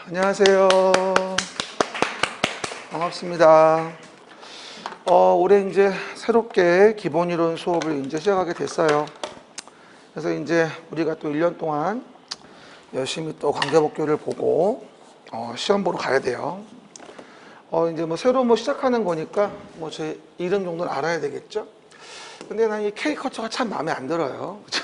안녕하세요. 반갑습니다. 올해 이제 새롭게 기본이론 수업을 이제 시작하게 됐어요. 그래서 이제 우리가 또 1년 동안 열심히 또 관계복교를 보고 시험 보러 가야 돼요. 이제 뭐 새로 시작하는 거니까 제 이름 정도는 알아야 되겠죠? 근데 난 이 K 커처가 참 마음에 안 들어요. 그죠?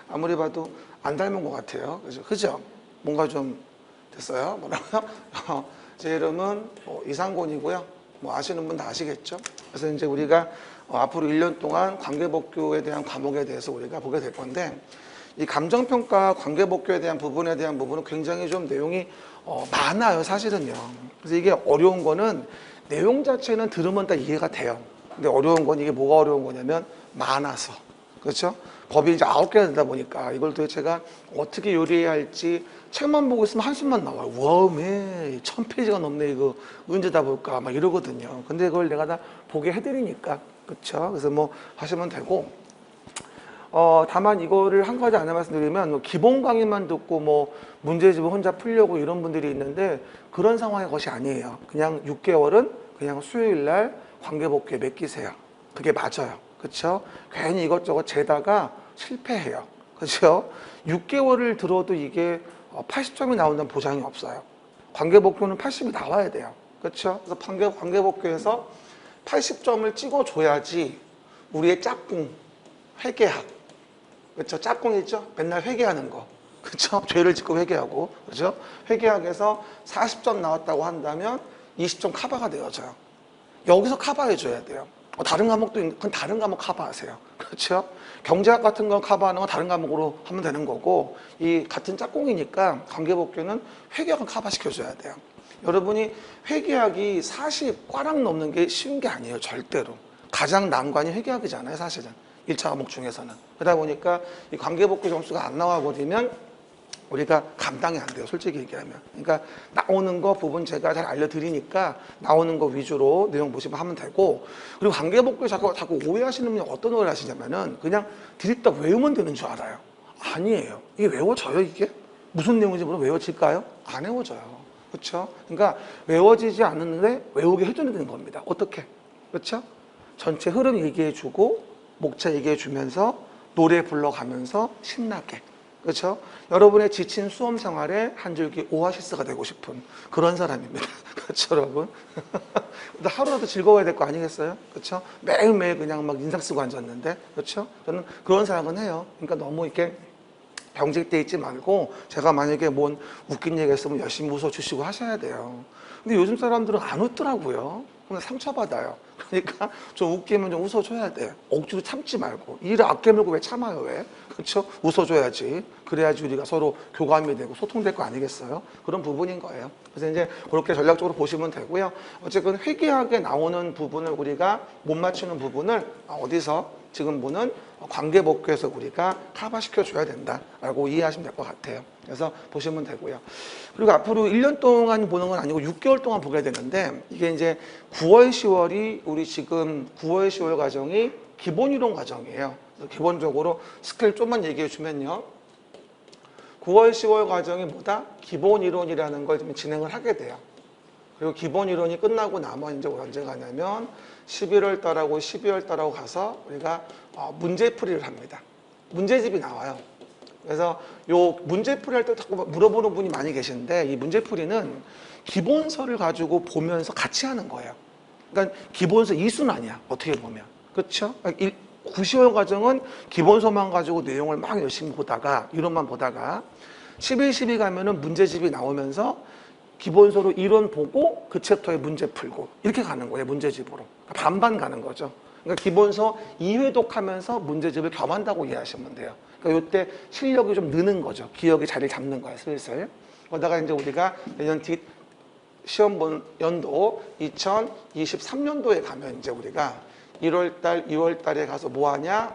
아무리 봐도 안 닮은 것 같아요. 그죠? 뭔가 좀 됐어요. 뭐라고요? 제 이름은 이상곤이고요. 아시는 분 다 아시겠죠? 그래서 이제 우리가 앞으로 1년 동안 관계복교에 대한 과목에 대해서 우리가 보게 될 건데, 이 감정평가 관계복교에 대한 부분은 굉장히 좀 내용이 많아요, 사실은요. 그래서 이게 어려운 거는 내용 자체는 들으면 다 이해가 돼요. 근데 어려운 건 이게 뭐가 어려운 거냐면 많아서. 그렇죠? 법이 이제 9개가 되다 보니까 이걸 도대체 제가 어떻게 요리해야 할지 책만 보고 있으면 한숨만 나와요. 웜에 1000페이지가 넘네, 이거 언제 다 볼까 막 이러거든요. 근데 그걸 내가 다 보게 해드리니까. 그렇죠? 그래서 하시면 되고, 다만 이거를 한 가지 안내 말씀드리면, 기본 강의만 듣고 문제집을 혼자 풀려고 이런 분들이 있는데, 그런 상황의 것이 아니에요. 그냥 6개월은 그냥 수요일 날 관계복교에 맡기세요. 그게 맞아요. 그렇죠? 괜히 이것저것 재다가 실패해요. 그렇죠? 6개월을 들어도 이게 80점이 나온다는 보장이 없어요. 관계복교는 80이 나와야 돼요. 그렇죠? 그래서 관계복교에서 80점을 찍어줘야지 우리의 짝꿍, 회계학, 그렇죠? 짝꿍 있죠? 맨날 회계하는 거, 그렇죠? 죄를 짓고 회계하고, 그렇죠? 회계학에서 40점 나왔다고 한다면 20점 커버가 되어져요. 여기서 커버해줘야 돼요. 다른 과목도 있는, 그건 다른 과목 커버하세요. 그렇죠? 경제학 같은 건 커버하는 건 다른 과목으로 하면 되는 거고, 이 같은 짝꿍이니까 관계복교는 회계학은 커버시켜줘야 돼요. 여러분이 회계학이 40꽈락 넘는 게 쉬운 게 아니에요, 절대로. 가장 난관이 회계학이잖아요, 사실은. 1차 과목 중에서는. 그러다 보니까 이 관계복교 점수가 안 나와버리면 우리가 감당이 안 돼요, 솔직히 얘기하면. 그러니까 나오는 거 부분 제가 잘 알려드리니까 나오는 거 위주로 내용 보시면 하면 되고, 그리고 관계복교 자꾸 오해하시는 분이 어떤 오해를 하시냐면은 그냥 드립다 외우면 되는 줄 알아요. 아니에요. 이게 외워져요, 이게? 무슨 내용인지 물어 외워질까요? 안 외워져요. 그렇죠? 그러니까 외워지지 않는데 외우게 해줘야 되는 겁니다. 어떻게? 그렇죠? 전체 흐름 얘기해주고 목차 얘기해주면서 노래 불러가면서 신나게. 그렇죠? 여러분의 지친 수험 생활에 한 줄기 오아시스가 되고 싶은 그런 사람입니다. 그렇죠, 여러분? 하루라도 즐거워야 될 거 아니겠어요? 그렇죠? 매일매일 그냥 막 인상 쓰고 앉았는데, 그렇죠? 저는 그런 생각은 해요. 그러니까 너무 이렇게 병직돼 있지 말고, 제가 만약에 뭔 웃긴 얘기 했으면 열심히 웃어주시고 하셔야 돼요. 근데 요즘 사람들은 안 웃더라고요. 그냥 상처받아요. 그러니까 좀 웃기면 좀 웃어줘야 돼. 억지로 참지 말고. 일을 아껴물고 왜 참아요, 왜? 그렇죠? 웃어줘야지. 그래야지 우리가 서로 교감이 되고 소통될 거 아니겠어요? 그런 부분인 거예요. 그래서 이제 그렇게 전략적으로 보시면 되고요. 어쨌든 회계학에 나오는 부분을 우리가 못 맞추는 부분을 어디서 지금 보는 관계복교에서 우리가 커버시켜 줘야 된다라고 이해하시면 될 것 같아요. 그래서 보시면 되고요. 그리고 앞으로 1년 동안 보는 건 아니고 6개월 동안 보게 되는데, 이게 이제 9월, 10월이 우리 지금 9월, 10월 과정이 기본이론 과정이에요. 그래서 기본적으로 스케일 좀만 얘기해 주면요. 9월, 10월 과정이 뭐다? 기본이론이라는 걸 좀 진행을 하게 돼요. 그리고 기본이론이 끝나고 나면 이제 언제 가냐면 11월 달하고 12월 달하고 가서 우리가 문제풀이를 합니다. 문제집이 나와요. 그래서 요 문제풀이 할 때 자꾸 물어보는 분이 많이 계시는데, 이 문제풀이는 기본서를 가지고 보면서 같이 하는 거예요. 그러니까 기본서 이수는 아니야, 어떻게 보면. 그렇죠? 9, 10월 과정은 기본서만 가지고 내용을 막 열심히 보다가, 이론만 보다가 11, 12 가면은 문제집이 나오면서 기본서로 이론 보고 그 챕터에 문제 풀고 이렇게 가는 거예요, 문제집으로. 반반 가는 거죠. 그러니까 기본서 2회독 하면서 문제집을 겸한다고 이해하시면 돼요. 그러니까 이때 실력이 좀 느는 거죠. 기억이 자리를 잡는 거예요, 슬슬. 그러다가 이제 우리가 내년 뒷 시험 본 연도 2023년도에 가면 이제 우리가 1월달, 2월달에 가서 뭐 하냐?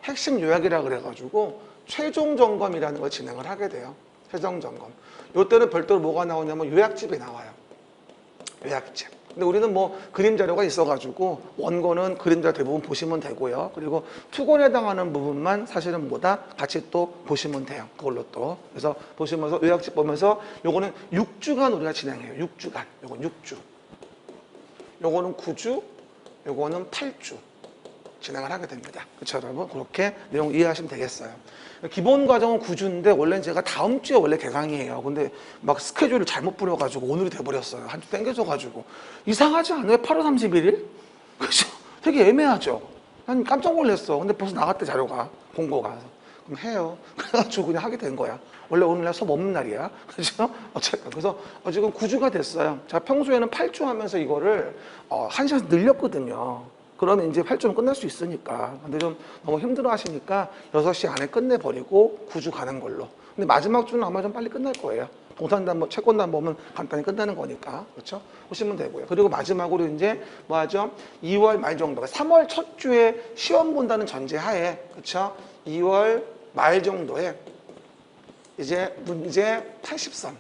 핵심 요약이라 그래가지고 최종 점검이라는 걸 진행을 하게 돼요. 최종 점검. 이때는 별도로 뭐가 나오냐면 요약집이 나와요. 요약집. 근데 우리는 뭐 그림 자료가 있어가지고 원고는 그림 자료 대부분 보시면 되고요. 그리고 투곤에 해당하는 부분만 사실은 뭐다 같이 또 보시면 돼요. 그걸로 또. 그래서 보시면서 요약집 보면서 요거는 6주간 우리가 진행해요. 6주간. 요건 6주. 요거는 9주. 요거는 8주. 진행을 하게 됩니다. 그렇죠, 여러분? 그렇게 내용 이해하시면 되겠어요. 기본 과정은 9주인데 원래는 제가 다음 주에 원래 개강이에요. 근데 막 스케줄을 잘못 뿌려가지고 오늘이 돼버렸어요. 한 주 땡겨져가지고. 이상하지 않아요? 8월 31일? 그렇죠? 되게 애매하죠? 난 깜짝 놀랐어. 근데 벌써 나갔대, 자료가. 공고가. 그럼 해요. 그래가지고 그냥 하게 된 거야. 원래 오늘날 수업 없는 날이야. 그렇죠? 어쨌든. 그래서 지금 9주가 됐어요. 제가 평소에는 8주 하면서 이거를 1시간 늘렸거든요. 그러면 이제 8주는 끝날 수 있으니까. 근데 좀 너무 힘들어 하시니까 6시 안에 끝내버리고 9주 가는 걸로. 근데 마지막 주는 아마 좀 빨리 끝날 거예요. 동산단법, 채권단법은 보면 간단히 끝나는 거니까. 그렇죠? 보시면 되고요. 그리고 마지막으로 이제 뭐 하죠? 2월 말 정도, 3월 첫 주에 시험 본다는 전제하에, 그렇죠? 2월 말 정도에 이제 문제 80선.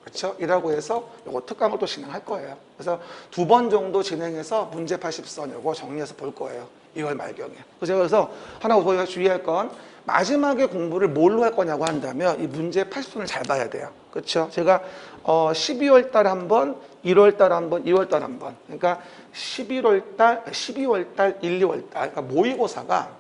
그렇죠? 이라고 해서 요거 특강을 또 진행할 거예요. 그래서 2번 정도 진행해서 문제 80선 요거 정리해서 볼 거예요. 2월 말경에. 그래서 하나 우리가 주의할 건 마지막에 공부를 뭘로 할 거냐고 한다면 이 문제 80선을 잘 봐야 돼요. 그렇죠? 제가 12월 달 한 번, 1월 달 한 번, 2월 달 한 번. 그러니까 11월 달, 12월 달, 1, 2월 달. 그러니까 모의고사가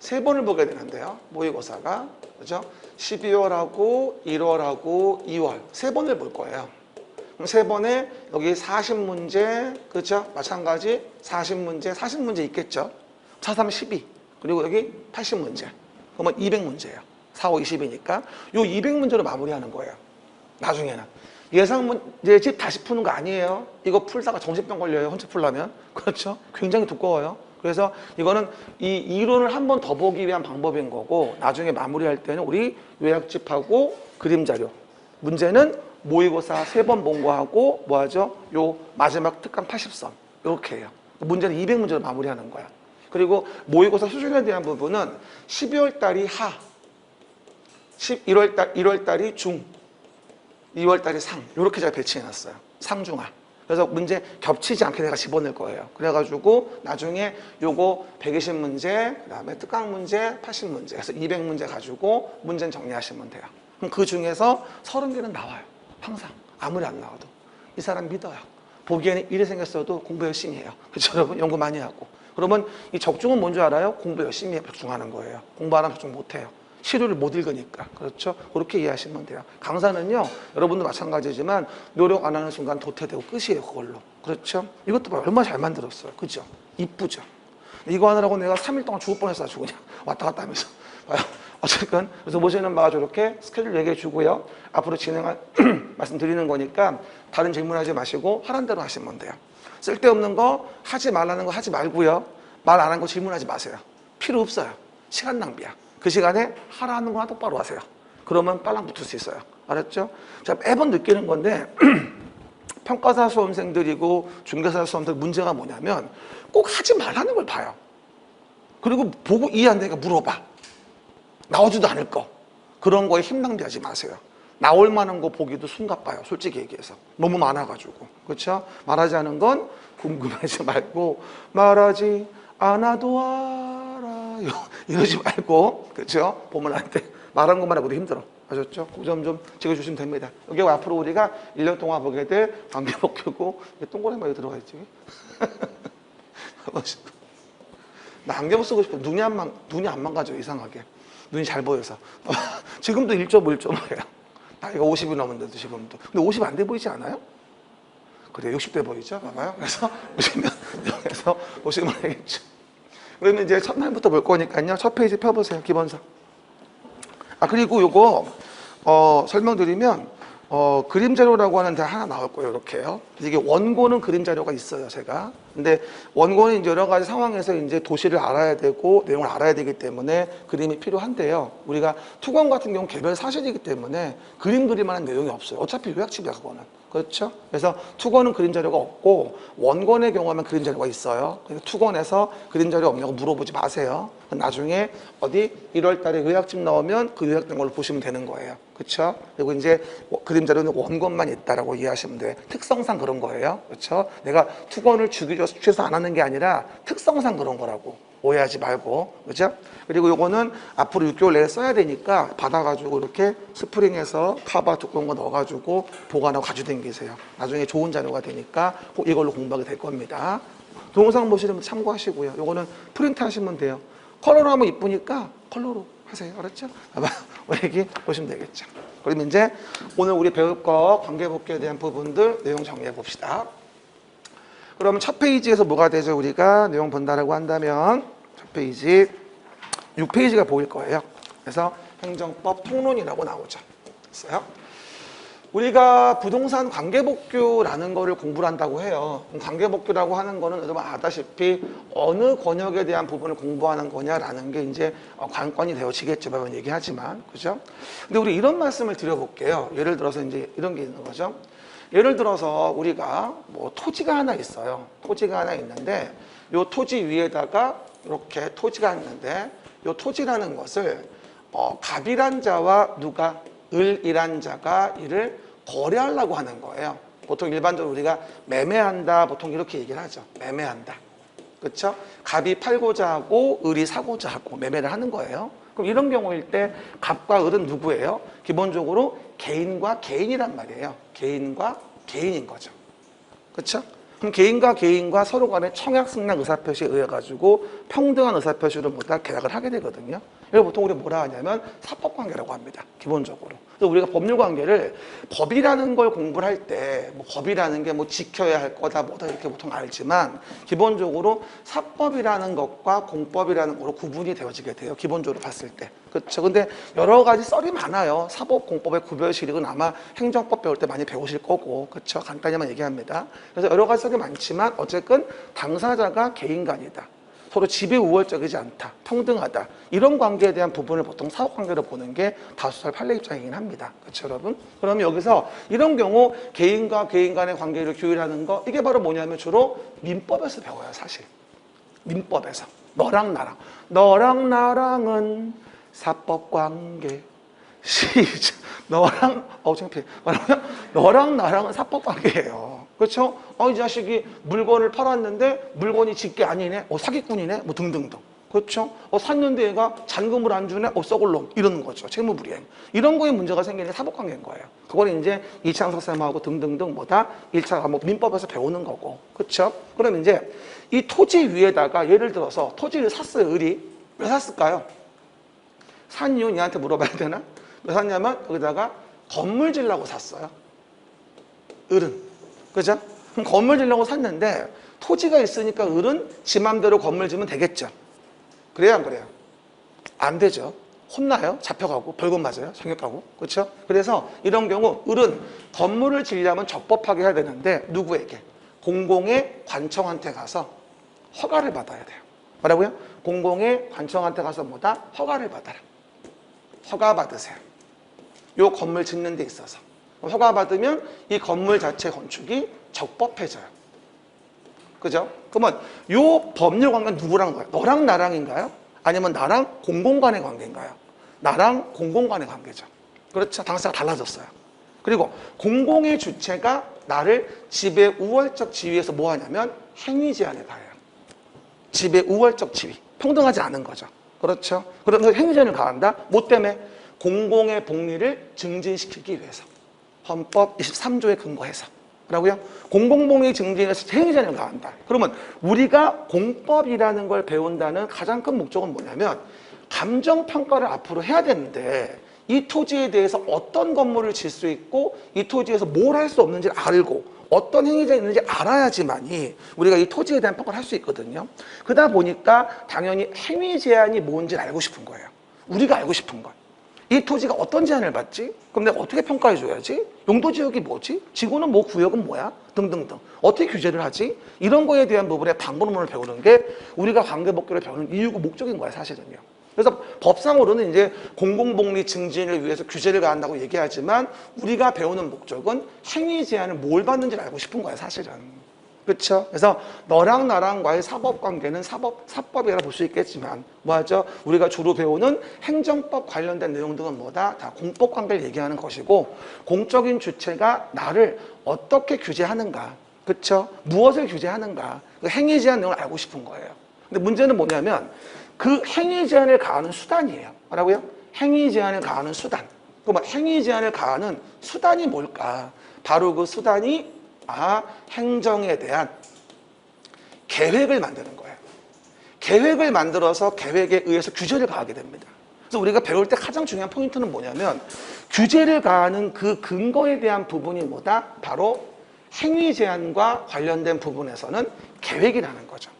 3번을 보게 되는데요. 모의고사가. 그죠? 12월하고 1월하고 2월 3번을 볼 거예요. 그럼 3번에 여기 40문제, 그렇죠? 마찬가지 40문제 있겠죠? 4, 3, 12. 그리고 여기 80문제. 그러면 200문제예요. 4, 5, 20이니까. 요 200문제로 마무리하는 거예요. 나중에는. 예상 문제집 다시 푸는 거 아니에요. 이거 풀다가 정신병 걸려요. 혼자 풀려면. 그렇죠? 굉장히 두꺼워요. 그래서 이거는 이 이론을 한 번 더 보기 위한 방법인 거고 나중에 마무리할 때는 우리 요약집하고 그림 자료. 문제는 모의고사 3번 본 거하고 뭐 하죠? 요 마지막 특강 80선. 이렇게 해요. 문제는 200문제로 마무리하는 거야. 그리고 모의고사 수준에 대한 부분은 12월 달이 하, 1월 달이 중, 2월 달이 상. 이렇게 제가 배치해놨어요. 상중하. 그래서 문제 겹치지 않게 내가 집어넣을 거예요. 그래가지고 나중에 요거 120문제, 그 다음에 특강 문제, 80문제, 그래서 200문제 가지고 문제는 정리하시면 돼요. 그럼 그 중에서 30개는 나와요. 항상. 아무리 안 나와도. 이 사람 믿어요. 보기에는 일이 생겼어도 공부 열심히 해요. 그렇죠, 여러분? 연구 많이 하고. 그러면 이 적중은 뭔지 알아요? 공부 열심히 적중하는 거예요. 공부 안 하면 적중 못 해요. 시료를 못 읽으니까. 그렇죠? 그렇게 이해하시면 돼요. 강사는요, 여러분도 마찬가지지만 노력 안 하는 순간 도태되고 끝이에요, 그걸로. 그렇죠? 이것도 봐요. 얼마나 잘 만들었어요. 그죠? 이쁘죠? 이거 하느라고 내가 3일 동안 죽을 뻔했어, 아주 그냥. 왔다 갔다 하면서. 봐요. 어쨌든, 그래서 보시는 바가 저렇게 스케줄 얘기해 주고요. 앞으로 진행할, 말씀드리는 거니까 다른 질문하지 마시고 하란 대로 하시면 돼요. 쓸데없는 거 하지 말라는 거 하지 말고요. 말 안 한 거 질문하지 마세요. 필요 없어요. 시간 낭비야. 그 시간에 하라는 거나 똑바로 하세요. 그러면 빨랑 붙을 수 있어요. 알았죠? 제가 매번 느끼는 건데 평가사 수험생들이고 중개사 수험생들 문제가 뭐냐면 꼭 하지 말라는 걸 봐요. 그리고 보고 이해 안 되니까 물어봐. 나오지도 않을 거. 그런 거에 힘 낭비하지 마세요. 나올 만한 거 보기도 숨가빠요. 솔직히 얘기해서. 너무 많아가지고. 그렇죠? 말하지 않은 건 궁금하지 말고 말하지 않아도 알아요. 이러지 말고. 그렇죠? 보면 안 돼. 말한 것만 해도 힘들어. 아셨죠? 그 점 좀 찍어주시면 됩니다. 여기 앞으로 우리가 1년 동안 보게 될 안개벗기고 동그라미 들어가 있지. 나 안경 쓰고 싶어. 눈이 안 망가져, 이상하게. 눈이 잘 보여서. 지금도 1.5, 1.5예요. 나이가 50이 넘었는데도 지금도. 근데 50 안 돼 보이지 않아요? 그래, 60대 보이죠? 봐봐요. 그래서 보시면, 여기서 보시면 알겠죠. 그러면 이제 첫날부터 볼 거니까요. 첫 페이지 펴보세요, 기본서. 그리고 요거, 설명드리면, 그림 자료라고 하는 데 하나 나올 거예요, 이렇게요. 이게 원고는 그림 자료가 있어요, 제가. 근데 원고는 이제 여러 가지 상황에서 이제 도시를 알아야 되고 내용을 알아야 되기 때문에 그림이 필요한데요. 우리가 투권 같은 경우 개별 사실이기 때문에 그림 그릴 만한 내용이 없어요. 어차피 요약집이야 그거는. 그렇죠? 그래서 투권은 그림 자료가 없고 원권의 경우에만 그림 자료가 있어요. 그래서 투권에서 그림 자료 없냐고 물어보지 마세요. 나중에 어디 1월 달에 요약집 나오면 그 요약된 걸로 보시면 되는 거예요. 그렇죠? 그리고 이제 그림 자료는 원권만 있다라고 이해하시면 돼요. 특성상 그런 거예요. 그렇죠? 내가 투권을 주기 위해서 안 하는 게 아니라 특성상 그런 거라고 오해하지 말고. 그렇죠? 그리고 요거는 앞으로 6개월 내에 써야 되니까 받아가지고 이렇게 스프링해서 카바 두꺼운 거 넣어가지고 보관하고 가져다니세요. 나중에 좋은 자료가 되니까 꼭 이걸로 공부하게 될 겁니다. 동영상 보시면 참고하시고요. 요거는 프린트 하시면 돼요. 컬러로 하면 이쁘니까 컬러로 하세요. 알았죠? 아마 얘기 보시면 되겠죠. 그럼 이제 오늘 우리 배울 거 관계복귀에 대한 부분들 내용 정리해 봅시다. 그러면 첫 페이지에서 뭐가 되죠? 우리가 내용 본다라고 한다면 첫 페이지 6페이지가 보일 거예요. 그래서 행정법 통론이라고 나오죠. 됐어요? 우리가 부동산 관계복규라는 거를 공부를 한다고 해요. 관계복규라고 하는 거는 여러분 아다시피 어느 권역에 대한 부분을 공부하는 거냐라는 게 이제 관건이 되어지겠죠. 매번 얘기하지만. 그죠? 근데 우리 이런 말씀을 드려볼게요. 예를 들어서 이제 이런 게 있는 거죠. 예를 들어서 우리가 뭐 토지가 하나 있어요. 토지가 하나 있는데 요 토지 위에다가 이렇게 토지가 있는데 요 토지라는 것을 갑이란 자와 누가 을이란 자가 이를 거래하려고 하는 거예요. 보통 일반적으로 우리가 매매한다 보통 이렇게 얘기를 하죠. 매매한다. 그렇죠? 갑이 팔고자 하고 을이 사고자 하고 매매를 하는 거예요. 그럼 이런 경우일 때 갑과 을은 누구예요? 기본적으로 개인과 개인이란 말이에요. 개인과 개인인 거죠. 그렇죠? 그럼 개인과 개인과 서로 간의 청약승낙 의사표시에 의해 가지고 평등한 의사표시로 모두 계약을 하게 되거든요. 이걸 보통 우리 뭐라 하냐면 사법관계라고 합니다. 기본적으로. 그래서 우리가 법률관계를 법이라는 걸 공부를 할 때 뭐 법이라는 게 뭐 지켜야 할 거다 뭐다 이렇게 보통 알지만 기본적으로 사법이라는 것과 공법이라는 거로 구분이 되어지게 돼요. 기본적으로 봤을 때. 그렇죠. 근데 여러 가지 썰이 많아요. 사법, 공법의 구별식은 아마 행정법 배울 때 많이 배우실 거고. 그렇죠. 간단히만 얘기합니다. 그래서 여러 가지 썰이 많지만 어쨌든 당사자가 개인간이다. 서로 지배 우월적이지 않다. 평등하다. 이런 관계에 대한 부분을 보통 사법관계로 보는 게 다수설 판례 입장이긴 합니다. 그렇죠, 여러분? 그러면 여기서 이런 경우 개인과 개인 간의 관계를 규율하는 거 이게 바로 뭐냐면 주로 민법에서 배워요, 사실. 민법에서. 너랑 나랑은 사법관계. 시작. 창피해. 너랑 나랑은 사법관계예요. 그렇죠? 이 자식이 물건을 팔았는데 물건이 집게 아니네? 사기꾼이네? 뭐 등등등. 그렇죠? 샀는데 얘가 잔금을 안 주네? 썩을 놈. 이러는 거죠. 채무불이행. 이런 거에 문제가 생기는 게 사법관계인 거예요. 그걸 이제 이창석 쌤하고 등등등 뭐다? 1차 과목 민법에서 배우는 거고. 그렇죠? 그럼 이제 이 토지 위에다가 예를 들어서 토지를 샀어요, 을이. 왜 샀을까요? 산 이유 얘한테 물어봐야 되나? 왜 샀냐면 여기다가 건물 지려고 샀어요. 을은. 그죠? 그럼 건물 지려고 샀는데 토지가 있으니까 을은 지 맘대로 건물 지면 되겠죠. 그래요, 안 그래요? 안 되죠. 혼나요. 잡혀가고 벌금 맞아요. 성역가고. 그렇죠? 그래서 이런 경우 을은 건물을 지려면 적법하게 해야 되는데 누구에게? 공공의 관청한테 가서 허가를 받아야 돼요. 뭐라고요? 공공의 관청한테 가서 뭐다? 허가를 받아라. 허가 받으세요. 요 건물 짓는 데 있어서. 허가 받으면 이 건물 자체 건축이 적법해져요. 그죠? 그러면 요 법률 관계는 누구랑 거예요? 너랑 나랑인가요? 아니면 나랑 공공 간의 관계인가요? 나랑 공공 간의 관계죠. 그렇죠? 당사가 달라졌어요. 그리고 공공의 주체가 나를 지배 우월적 지위에서 뭐 하냐면 행위 제한에 가해요. 지배 우월적 지위. 평등하지 않은 거죠. 그렇죠? 그러면서 행위 제한을 가한다? 뭐 때문에? 공공의 복리를 증진시키기 위해서. 헌법 23조에 근거해서. 라고요? 공공복리 증진에서 행위 제한을 가한다. 그러면 우리가 공법이라는 걸 배운다는 가장 큰 목적은 뭐냐면 감정평가를 앞으로 해야 되는데 이 토지에 대해서 어떤 건물을 질 수 있고 이 토지에서 뭘 할 수 없는지를 알고 어떤 행위가 있는지 알아야지만이 우리가 이 토지에 대한 평가를 할 수 있거든요. 그러다 보니까 당연히 행위 제한이 뭔지를 알고 싶은 거예요. 우리가 알고 싶은 건. 이 토지가 어떤 제한을 받지? 그럼 내가 어떻게 평가해줘야지? 용도지역이 뭐지? 지구는 뭐, 구역은 뭐야? 등등등. 어떻게 규제를 하지? 이런 거에 대한 부분의 방법론을 배우는 게 우리가 관계법규를 배우는 이유고 목적인 거야, 사실은요. 그래서 법상으로는 이제 공공복리 증진을 위해서 규제를 가한다고 얘기하지만 우리가 배우는 목적은 행위 제한을 뭘 받는지를 알고 싶은 거야, 사실은. 그렇죠? 그래서 너랑 나랑과의 사법관계는 사법이라 볼 수 있겠지만 뭐하죠? 우리가 주로 배우는 행정법 관련된 내용들은 뭐다? 다 공법관계를 얘기하는 것이고 공적인 주체가 나를 어떻게 규제하는가, 그렇죠? 무엇을 규제하는가, 그 행위 제한 내용을 알고 싶은 거예요. 근데 문제는 뭐냐면 그 행위 제한을 가하는 수단이에요. 뭐라고요? 행위 제한을 가하는 수단. 그럼 행위 제한을 가하는 수단이 뭘까? 바로 그 수단이 행정에 대한 계획을 만드는 거예요. 계획을 만들어서 계획에 의해서 규제를 가하게 됩니다. 그래서 우리가 배울 때 가장 중요한 포인트는 뭐냐면 규제를 가하는 그 근거에 대한 부분이 뭐다? 바로 행위 제한과 관련된 부분에서는 계획이라는 거죠.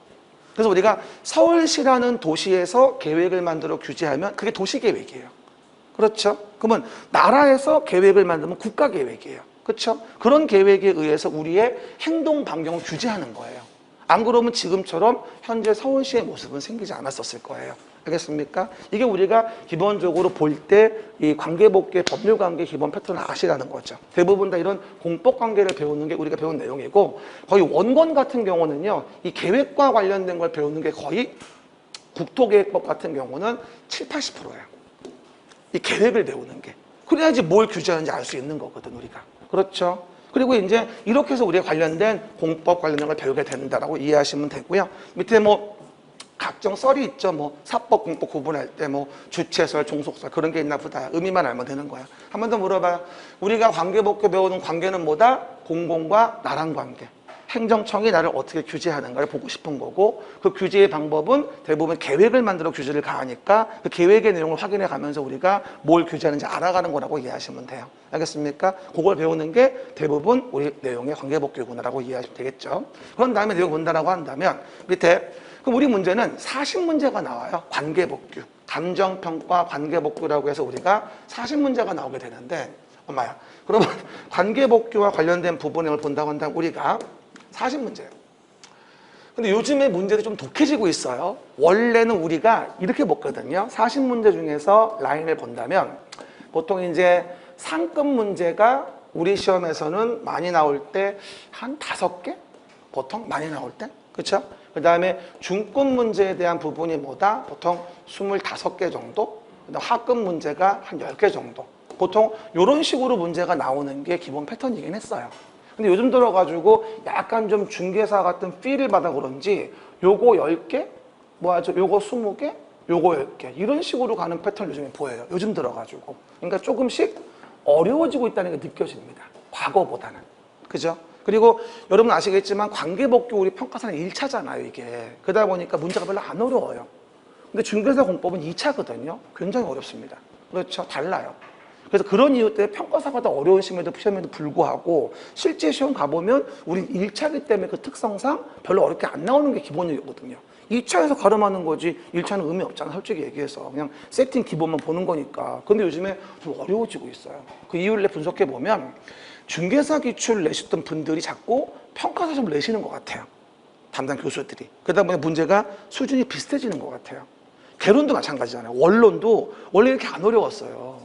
그래서 우리가 서울시라는 도시에서 계획을 만들어 규제하면 그게 도시계획이에요. 그렇죠? 그러면 나라에서 계획을 만들면 국가계획이에요. 그렇죠? 그런 계획에 의해서 우리의 행동 반경을 규제하는 거예요. 안 그러면 지금처럼 현재 서울시의 모습은 생기지 않았었을 거예요. 알겠습니까? 이게 우리가 기본적으로 볼 때 이 관계법규의 법률관계 기본 패턴을 아시라는 거죠. 대부분 다 이런 공법관계를 배우는 게 우리가 배운 내용이고 거의 원권 같은 경우는요. 이 계획과 관련된 걸 배우는 게 거의 국토계획법 같은 경우는 70~80%예요. 이 계획을 배우는 게. 그래야지 뭘 규제하는지 알 수 있는 거거든, 우리가. 그렇죠? 그리고 이제 이렇게 해서 우리가 관련된 공법 관련된 걸 배우게 된다라고 이해하시면 되고요. 밑에 뭐 각종 썰이 있죠. 뭐 사법, 공법 구분할 때 뭐 주체설, 종속설 그런 게 있나 보다. 의미만 알면 되는 거야. 한 번 더 물어봐요. 우리가 관계법규 배우는 관계는 뭐다? 공공과 나랑 관계. 행정청이 나를 어떻게 규제하는가를 보고 싶은 거고 그 규제의 방법은 대부분 계획을 만들어 규제를 가하니까 그 계획의 내용을 확인해 가면서 우리가 뭘 규제하는지 알아가는 거라고 이해하시면 돼요. 알겠습니까? 그걸 배우는 게 대부분 우리 내용의 관계법규구나라고 이해하시면 되겠죠. 그런 다음에 내용 본다라고 한다면 밑에 그럼 우리 문제는 40문제가 나와요. 관계법규. 감정평가 관계법규라고 해서 우리가 40문제가 나오게 되는데 엄마야. 그러면 관계법규와 관련된 부분을 본다고 한다면 우리가 40문제예요. 근데 요즘에 문제도 좀 독해지고 있어요. 원래는 우리가 이렇게 먹거든요. 40문제 중에서 라인을 본다면 보통 이제 상급 문제가 우리 시험에서는 많이 나올 때 한 5개? 보통 많이 나올 때? 그렇죠? 그 다음에 중급 문제에 대한 부분이 뭐다? 보통 25개 정도? 그다음 하급 문제가 한 10개 정도. 보통 이런 식으로 문제가 나오는 게 기본 패턴이긴 했어요. 근데 요즘 들어가지고 약간 좀 중개사 같은 필을 받아 그런지 요거 10개? 뭐하죠? 요거 20개? 요거 10개. 이런 식으로 가는 패턴 요즘에 보여요. 요즘 들어가지고. 그러니까 조금씩 어려워지고 있다는 게 느껴집니다. 과거보다는. 그죠? 그리고 여러분 아시겠지만 관계법규 우리 평가사는 1차잖아요, 이게. 그러다 보니까 문제가 별로 안 어려워요. 근데 중개사 공법은 2차거든요. 굉장히 어렵습니다. 그렇죠? 달라요. 그래서 그런 이유 때문에 평가사가 더 어려운 시험에도 불구하고 실제 시험 가보면 우린 1차이기 때문에 그 특성상 별로 어렵게 안 나오는 게 기본이거든요. 2차에서 가름하는 거지 1차는 의미 없잖아, 솔직히 얘기해서. 그냥 세팅 기본만 보는 거니까. 근데 요즘에 좀 어려워지고 있어요. 그 이유를 분석해보면 중개사 기출 내셨던 분들이 자꾸 평가사 시험을 내시는 것 같아요. 담당 교수들이. 그러다 보니 문제가 수준이 비슷해지는 것 같아요. 개론도 마찬가지잖아요. 원론도 원래 이렇게 안 어려웠어요.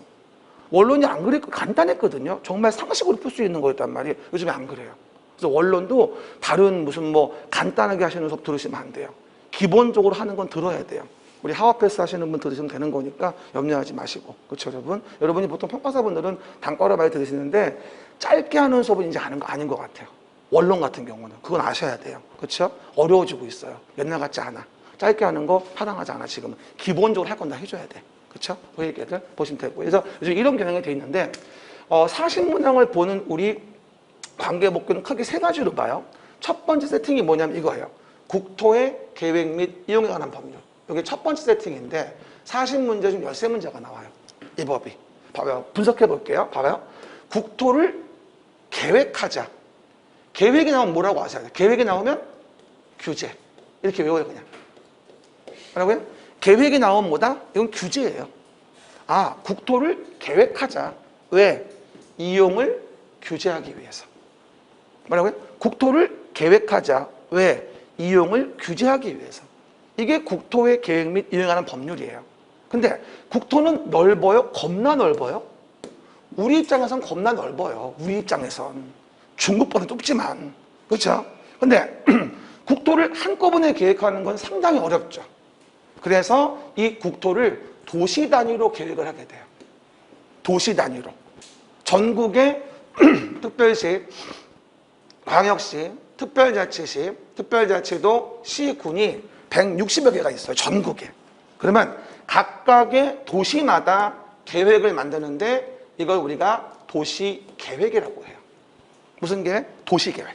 원론이 안 그랬고 간단했거든요. 정말 상식으로 풀 수 있는 거였단 말이에요. 요즘에 안 그래요. 그래서 원론도 다른 무슨 뭐 간단하게 하시는 수업 들으시면 안 돼요. 기본적으로 하는 건 들어야 돼요. 우리 하와패스 하시는 분 들으시면 되는 거니까 염려하지 마시고. 그렇죠, 여러분? 여러분이 보통 평가사분들은 단과로 많이 들으시는데 짧게 하는 수업은 이제 아닌 것 같아요. 원론 같은 경우는. 그건 아셔야 돼요. 그렇죠? 어려워지고 있어요. 옛날 같지 않아. 짧게 하는 거 타당하지 않아, 지금은. 기본적으로 할 건 다 해줘야 돼. 그렇죠? 그 얘기를 보시면 되고. 그래서 요즘 이런 경향이 돼 있는데 40문항을 보는 우리 관계법규는 크게 3가지로 봐요. 첫 번째 세팅이 뭐냐면 이거예요. 국토의 계획 및 이용에 관한 법률. 이게 첫 번째 세팅인데 40문제 중 13문제가 나와요. 이 법이. 봐봐요. 분석해 볼게요. 봐봐요. 국토를 계획하자. 계획이 나오면 뭐라고 아셔야 돼요? 계획이 나오면 규제. 이렇게 외워요, 그냥. 뭐라고요? 계획이 나오면 뭐다? 이건 규제예요. 아, 국토를 계획하자. 왜? 이용을 규제하기 위해서. 뭐라고요? 국토를 계획하자. 왜? 이용을 규제하기 위해서. 이게 국토의 계획 및 이용하는 법률이에요. 근데 국토는 넓어요? 겁나 넓어요? 우리 입장에선 겁나 넓어요. 우리 입장에선. 중국보다 좁지만. 그렇죠? 근데 국토를 한꺼번에 계획하는 건 상당히 어렵죠. 그래서 이 국토를 도시 단위로 계획을 하게 돼요. 도시 단위로. 전국의 특별시, 광역시, 특별자치시, 특별자치도, 시군이 160여 개가 있어요. 전국에. 그러면 각각의 도시마다 계획을 만드는데 이걸 우리가 도시계획이라고 해요. 무슨 계획? 도시계획.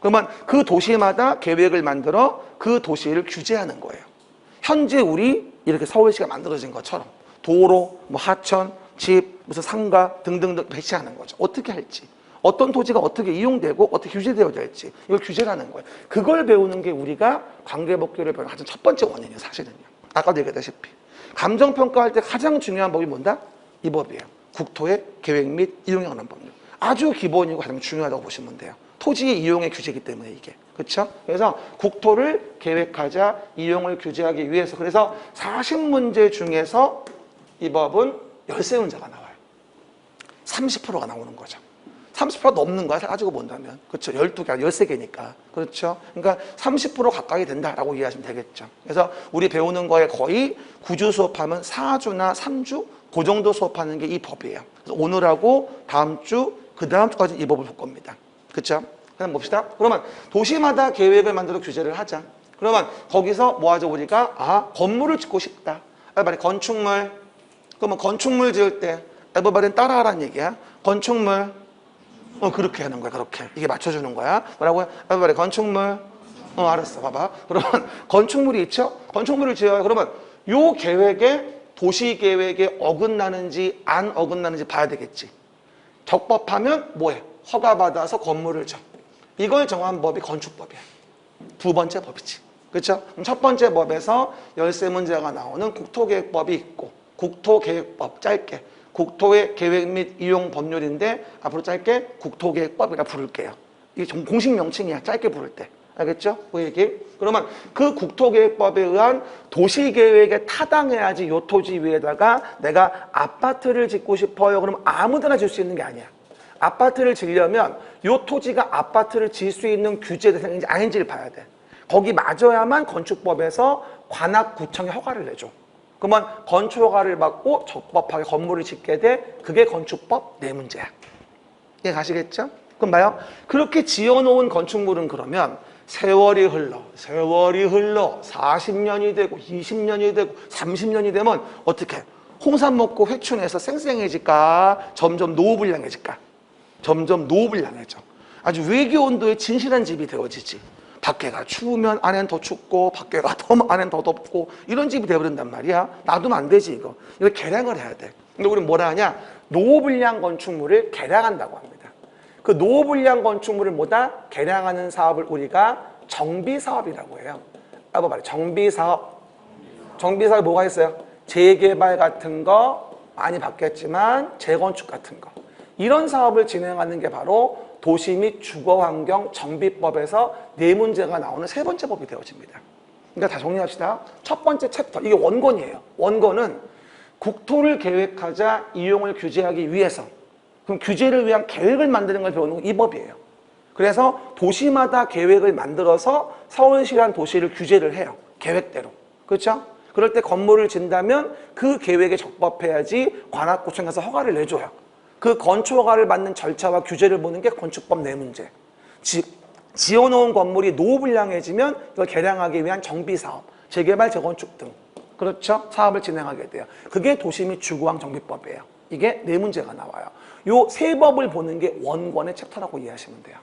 그러면 그 도시마다 계획을 만들어 그 도시를 규제하는 거예요. 현재 우리 이렇게 서울시가 만들어진 것처럼 도로, 뭐 하천, 집, 무슨 상가 등등등 배치하는 거죠. 어떻게 할지. 어떤 토지가 어떻게 이용되고 어떻게 규제되어야 될지 이걸 규제라는 거예요. 그걸 배우는 게 우리가 관계법규를 배우는 가장 첫 번째 원인이에요. 사실은요. 아까도 얘기했다시피 감정평가할 때 가장 중요한 법이 뭔다? 이 법이에요. 국토의 계획 및 이용에 관한 법률. 아주 기본이고 가장 중요하다고 보시면 돼요. 토지의 이용의 규제이기 때문에 이게. 그렇죠? 그래서 국토를 계획하자, 이용을 규제하기 위해서. 그래서 40문제 중에서 이 법은 13문제가 나와요. 30%가 나오는 거죠. 30% 넘는 거야, 가지고 본다면. 그렇죠. 12개, 13개니까. 그렇죠. 그러니까 30% 가까이 된다라고 이해하시면 되겠죠. 그래서 우리 배우는 거에 거의 9주 수업하면 4주나 3주? 그 정도 수업하는 게 이 법이에요. 그래서 오늘하고 다음 주, 그 다음 주까지 이 법을 볼 겁니다. 그렇죠? 그럼 봅시다. 그러면 도시마다 계획을 만들어 규제를 하자. 그러면 거기서 뭐 하죠, 우리가? 아, 건물을 짓고 싶다. 빨리 건축물. 그러면 건축물 지을 때, 에버바리는 따라하라는 얘기야. 건축물. 그렇게 하는 거야, 그렇게. 이게 맞춰주는 거야. 뭐라고요? 에버바리 건축물. 알았어, 봐봐. 그러면 건축물이 있죠? 건축물을 지어요. 그러면 요 계획에, 도시 계획에 어긋나는지 안 어긋나는지 봐야 되겠지. 적법하면 뭐해? 허가받아서 건물을 져. 이걸 정한 법이 건축법이야. 두 번째 법이지. 그렇죠? 첫 번째 법에서 13문제가 나오는 국토계획법이 있고, 국토계획법 짧게 국토의 계획 및 이용 법률인데 앞으로 짧게 국토계획법이라 부를게요. 이게 공식 명칭이야. 짧게 부를 때. 알겠죠? 그 얘기. 그러면 그 국토계획법에 의한 도시계획에 타당해야지 요 토지 위에다가 내가 아파트를 짓고 싶어요. 그러면 아무데나 질 수 있는 게 아니야. 아파트를 지으려면 요 토지가 아파트를 지을 수 있는 규제 대상인지 아닌지를 봐야 돼. 거기 맞아야만 건축법에서 관악구청이 허가를 내줘. 그러면 건축 허가를 받고 적법하게 건물을 짓게 돼. 그게 건축법 네 문제야. 이해 가시겠죠? 그럼 봐요. 그렇게 지어놓은 건축물은 그러면 세월이 흘러 40년이 되고 20년이 되고 30년이 되면 어떻게? 홍삼 먹고 회춘해서 쌩쌩해질까? 점점 노후불량해질까? 점점 노후불량해져. 아주 외교 온도의 진실한 집이 되어지지. 밖에가 추우면 안엔 더 춥고 밖에가 더우면 안엔 더 덥고 이런 집이 되어버린단 말이야. 놔두면 안 되지 이거. 이거 개량을 해야 돼. 근데 우리는 뭐라 하냐? 노후불량 건축물을 개량한다고 합니다. 그 노후불량 건축물을 뭐다? 개량하는 사업을 우리가 정비사업이라고 해요. 뭐 말이야. 정비사업. 정비사업에 뭐가 있어요? 재개발 같은 거 많이 받겠지만 재건축 같은 거. 이런 사업을 진행하는 게 바로 도시 및 주거환경 정비법에서 네 문제가 나오는 세 번째 법이 되어집니다. 그러니까 다 정리합시다. 첫 번째 챕터, 이게 원건이에요. 원건은 국토를 계획하자, 이용을 규제하기 위해서. 그럼 규제를 위한 계획을 만드는 걸 배우는 이 법이에요. 그래서 도시마다 계획을 만들어서 서울시란 도시를 규제를 해요. 계획대로. 그렇죠? 그럴 때 건물을 짓는다면 그 계획에 적법해야지 관악구청에서 허가를 내줘요. 그 건축 허가를 받는 절차와 규제를 보는 게 건축법 네 문제. 지어놓은 건물이 노후불량해지면 이걸 개량하기 위한 정비사업, 재개발, 재건축 등 그렇죠? 사업을 진행하게 돼요. 그게 도시 및 주거환경 정비법이에요. 이게 네 문제가 나와요. 요 세 법을 보는 게 원건의 챕터라고 이해하시면 돼요.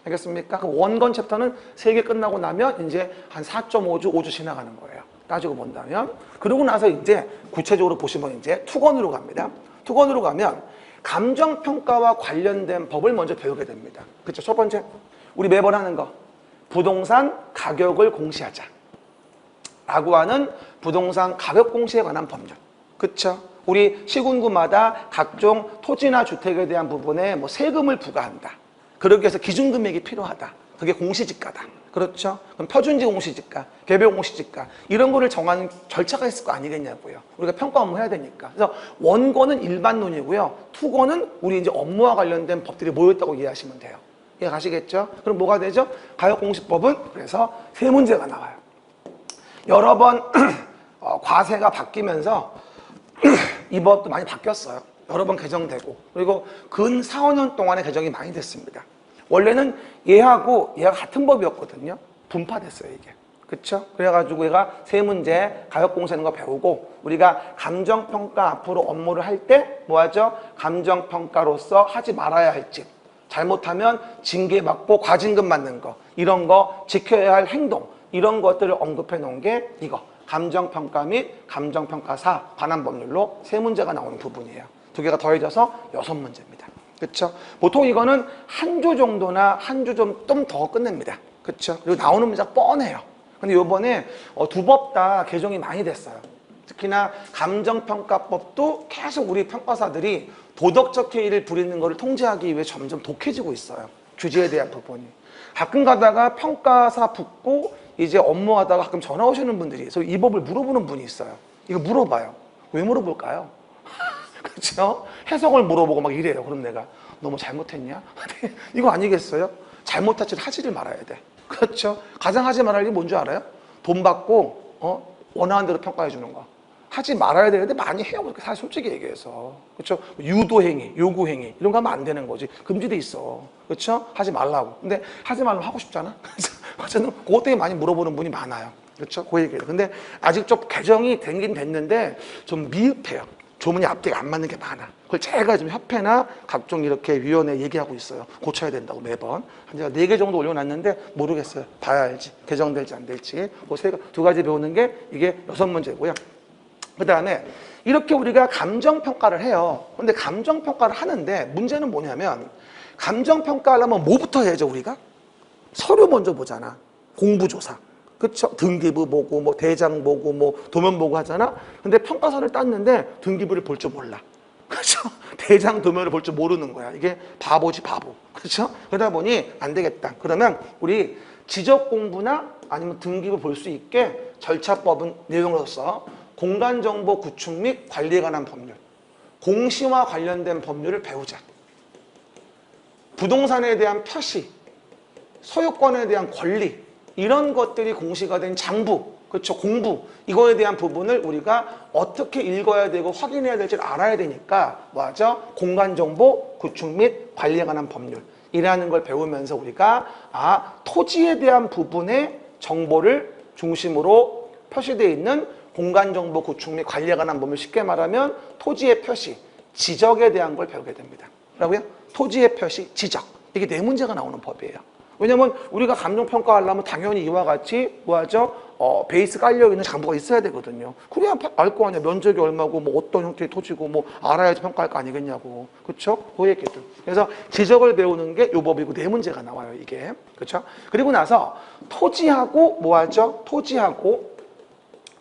알겠습니까? 그 원건 챕터는 3개 끝나고 나면 이제 한 4.5주, 5주 지나가는 거예요. 따지고 본다면. 그러고 나서 이제 구체적으로 보시면 이제 투건으로 갑니다. 투건으로 가면 감정평가와 관련된 법을 먼저 배우게 됩니다. 그렇죠? 첫 번째, 우리 매번 하는 거. 부동산 가격을 공시하자. 라고 하는 부동산 가격 공시에 관한 법률. 그렇죠? 우리 시군구마다 각종 토지나 주택에 대한 부분에 뭐 세금을 부과한다. 그러기 위해서 기준금액이 필요하다. 그게 공시지가다. 그렇죠? 그럼 표준지 공시지가, 개별 공시지가 이런 거를 정하는 절차가 있을 거 아니겠냐고요. 우리가 평가 업무 해야 되니까. 그래서 원고는 일반론이고요. 투고는 우리 이제 업무와 관련된 법들이 모였다고 이해하시면 돼요. 이해 가시겠죠? 그럼 뭐가 되죠? 가역공시법은 그래서 세 문제가 나와요. 여러 번 과세가 바뀌면서 이 법도 많이 바뀌었어요. 여러 번 개정되고 그리고 근 4, 5년 동안에 개정이 많이 됐습니다. 원래는 얘하고 얘가 같은 법이었거든요. 분파됐어요 이게. 그쵸? 그래가지고 얘가 세 문제 가역공시하는 거 배우고 우리가 감정평가 앞으로 업무를 할 때 뭐하죠? 감정평가로서 하지 말아야 할 짓. 잘못하면 징계받고 과징금 맞는 거 이런 거 지켜야 할 행동 이런 것들을 언급해 놓은 게 이거 감정평가 및 감정평가사 관한 법률로 세 문제가 나오는 부분이에요. 두 개가 더해져서 6문제입니다. 그렇죠? 보통 이거는 한 주 정도나 한 주 좀 더 끝냅니다. 그렇죠? 그리고 나오는 문제가 뻔해요. 근데 요번에 두 법 다 개정이 많이 됐어요. 특히나 감정평가법도 계속 우리 평가사들이 도덕적 해이를 부리는 것을 통제하기 위해 점점 독해지고 있어요. 규제에 대한 부분이. 가끔 가다가 평가사 붙고 이제 업무하다가 가끔 전화 오시는 분들이 그래서 이 법을 물어보는 분이 있어요. 이거 물어봐요. 왜 물어볼까요? 그렇죠? 해석을 물어보고 막 이래요. 그럼 내가 너무 잘못했냐? 이거 아니겠어요? 잘못한 짓 하지를 말아야 돼. 그렇죠? 가장 하지 말아야 할 일이 뭔지 알아요? 돈 받고 원하는 대로 평가해 주는 거. 하지 말아야 되는데 많이 해요. 그렇게 사실 솔직히 얘기해서. 그렇죠? 유도행위, 요구행위 이런 거 하면 안 되는 거지. 금지돼 있어. 그렇죠? 하지 말라고. 근데 하지 말라고 하고 싶잖아. 그래서 어쨌든 그것 때문에 많이 물어보는 분이 많아요. 그렇죠? 그 얘기예요. 근데 아직 좀 개정이 되긴 됐는데 좀 미흡해요. 조문이 앞뒤가 안 맞는 게 많아. 그걸 제가 지금 협회나 각종 이렇게 위원회 얘기하고 있어요. 고쳐야 된다고 매번. 제가 4개 정도 올려놨는데 모르겠어요. 봐야 알지. 개정될지 안 될지. 그 두 가지 배우는 게 이게 6문제고요. 그 다음에 이렇게 우리가 감정평가를 해요. 근데 감정평가를 하는데 문제는 뭐냐면 감정평가를 하면 뭐부터 해야죠 우리가? 서류 먼저 보잖아. 공부조사. 그쵸? 등기부 보고 뭐 대장 보고 뭐 도면 보고 하잖아. 근데 평가서를 땄는데 등기부를 볼 줄 몰라. 그렇죠? 대장 도면을 볼 줄 모르는 거야. 이게 바보지 바보. 그렇죠? 그러다 보니 안 되겠다. 그러면 우리 지적 공부나 아니면 등기부 볼 수 있게 절차법은 내용으로서 공간정보 구축 및 관리에 관한 법률, 공시와 관련된 법률을 배우자. 부동산에 대한 표시, 소유권에 대한 권리 이런 것들이 공시가 된 장부, 그렇죠? 공부 이거에 대한 부분을 우리가 어떻게 읽어야 되고 확인해야 될지를 알아야 되니까 뭐하죠? 공간정보 구축 및 관리에 관한 법률이라는 걸 배우면서 우리가 토지에 대한 부분의 정보를 중심으로 표시되어 있는 공간정보 구축 및 관리에 관한 법률 쉽게 말하면 토지의 표시, 지적에 대한 걸 배우게 됩니다. 뭐라고요? 토지의 표시, 지적 이게 4문제가 나오는 법이에요. 왜냐면 우리가 감정평가하려면 당연히 이와 같이 뭐하죠? 베이스 깔려있는 장부가 있어야 되거든요. 그래야 알 거 아니야. 면적이 얼마고 뭐 어떤 형태의 토지고 뭐 알아야지 평가할 거 아니겠냐고. 그렇죠? 그 얘기들. 그래서 지적을 배우는 게 요 법이고 4문제가 나와요. 이게. 그렇죠? 그리고 나서 토지하고 뭐하죠? 토지하고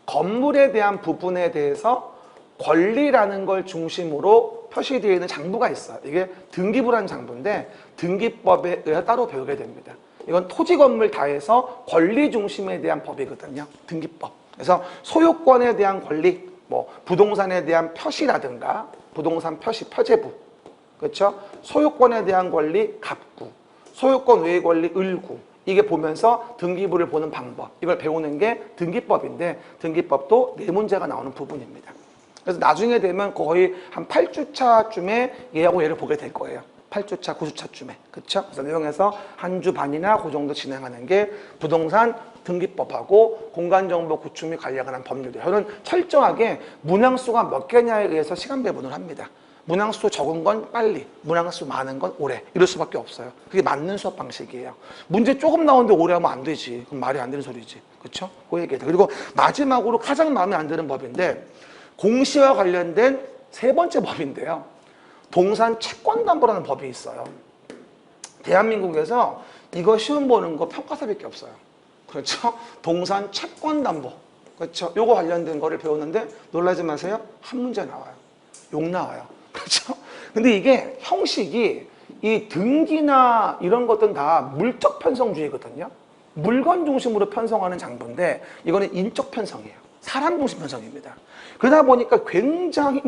건물에 대한 부분에 대해서 권리라는 걸 중심으로 표시되어 있는 장부가 있어요. 이게 등기부라는 장부인데 등기법에 의해 따로 배우게 됩니다. 이건 토지 건물 다해서 권리 중심에 대한 법이거든요. 등기법. 그래서 소유권에 대한 권리, 뭐 부동산에 대한 표시라든가 부동산 표시 표제부, 그렇죠? 소유권에 대한 권리 갑구, 소유권 외의 권리 을구. 이게 보면서 등기부를 보는 방법, 이걸 배우는 게 등기법인데 등기법도 4문제가 나오는 부분입니다. 그래서 나중에 되면 거의 한 8주차쯤에 얘하고 얘를 보게 될 거예요. 8주차, 9주차쯤에. 그쵸? 그래서 내용에서 한 주 반이나 그 정도 진행하는 게 부동산 등기법하고 공간정보 구축 및 관리에 관한 법률들. 저는 철저하게 문항수가 몇 개냐에 의해서 시간 배분을 합니다. 문항수 적은 건 빨리, 문항수 많은 건 오래. 이럴 수밖에 없어요. 그게 맞는 수업 방식이에요. 문제 조금 나오는데 오래 하면 안 되지. 그럼 말이 안 되는 소리지. 그쵸? 그 얘기예요. 그리고 마지막으로 가장 마음에 안 드는 법인데 공시와 관련된 3번째 법인데요. 동산 채권담보라는 법이 있어요. 대한민국에서 이거 시험 보는 거 평가사밖에 없어요. 그렇죠? 동산 채권담보. 그렇죠? 요거 관련된 거를 배우는데 놀라지 마세요. 한 문제 나와요. 욕 나와요. 그렇죠? 근데 이게 형식이 이 등기나 이런 것들은 다 물적 편성주의거든요. 물건 중심으로 편성하는 장부인데 이거는 인적 편성이에요. 사람 중심 편성입니다. 그러다 보니까 굉장히